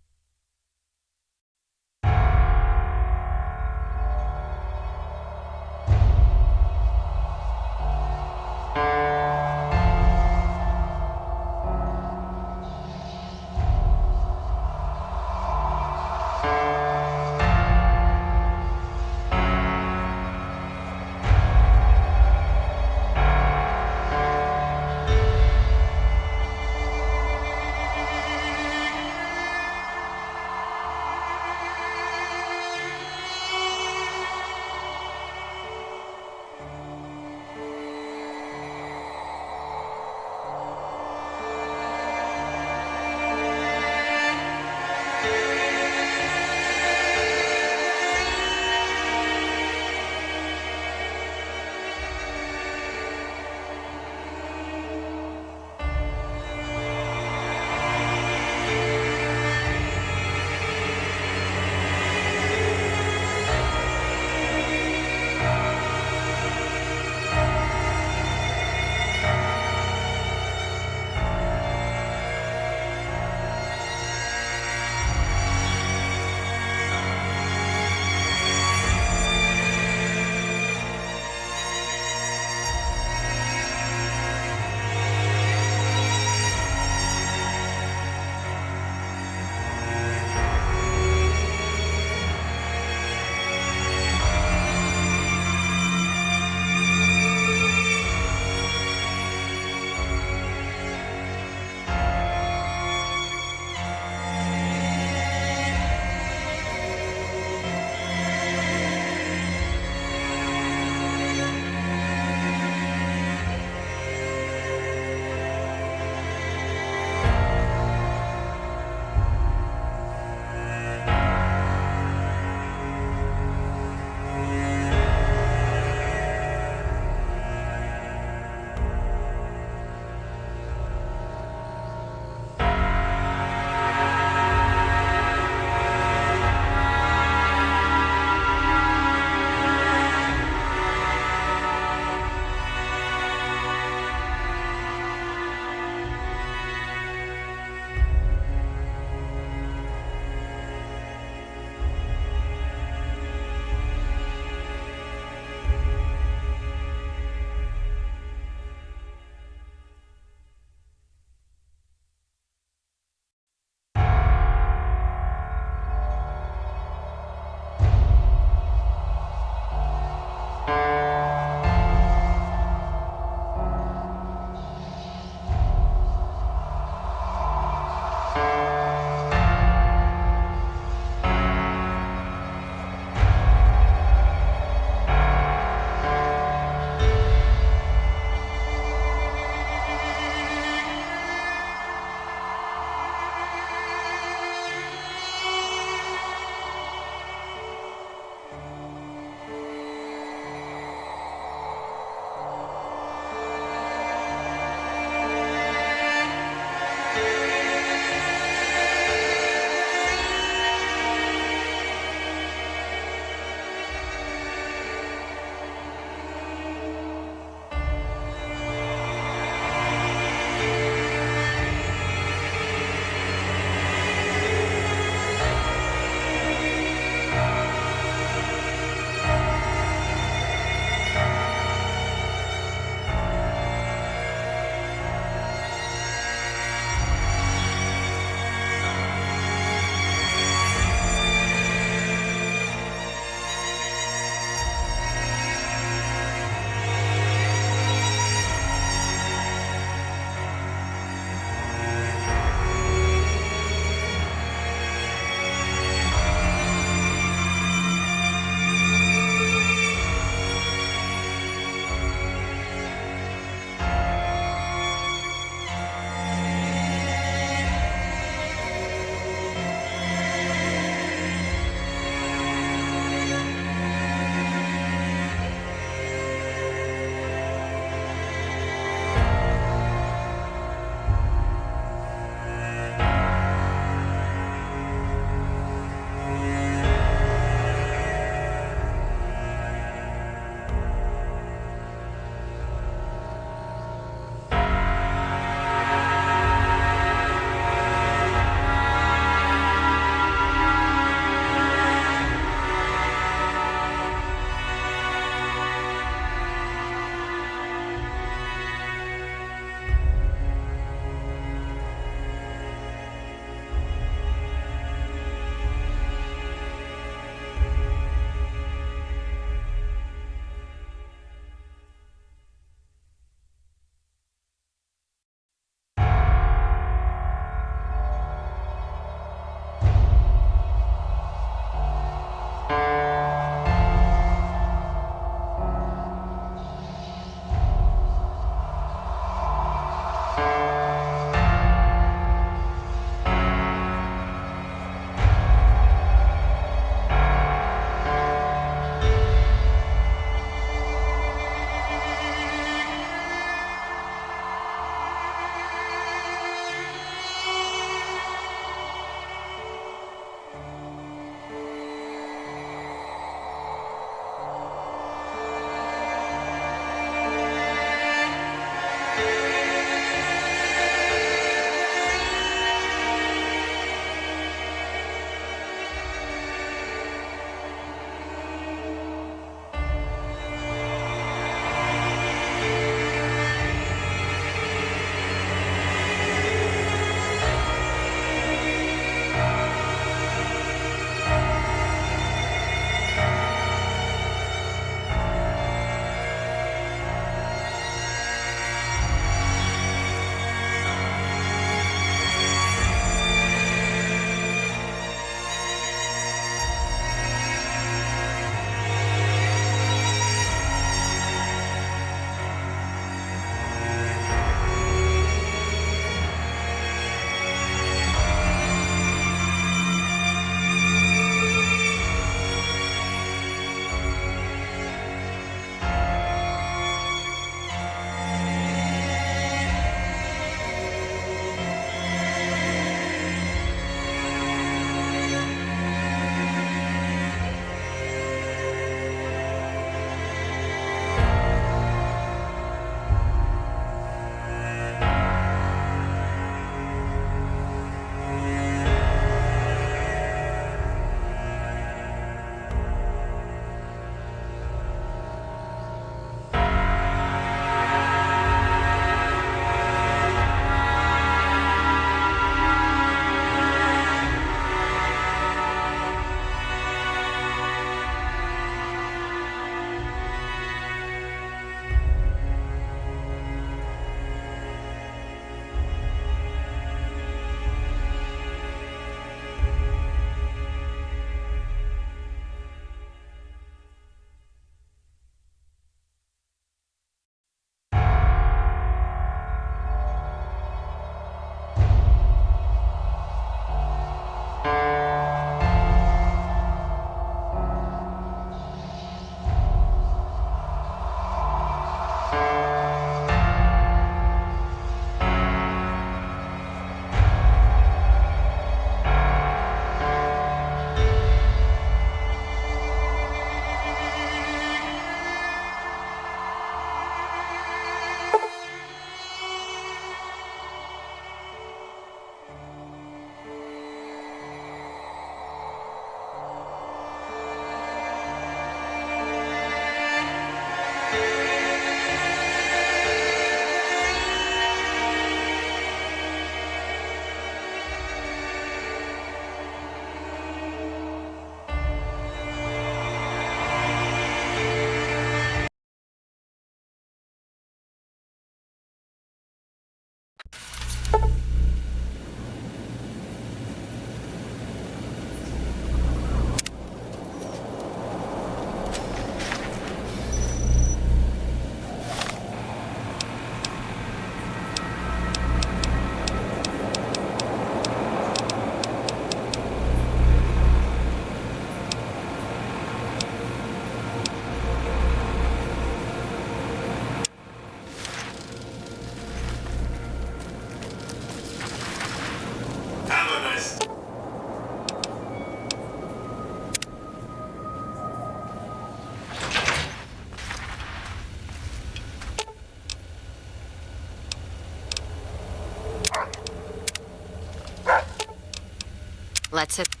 Let's hit...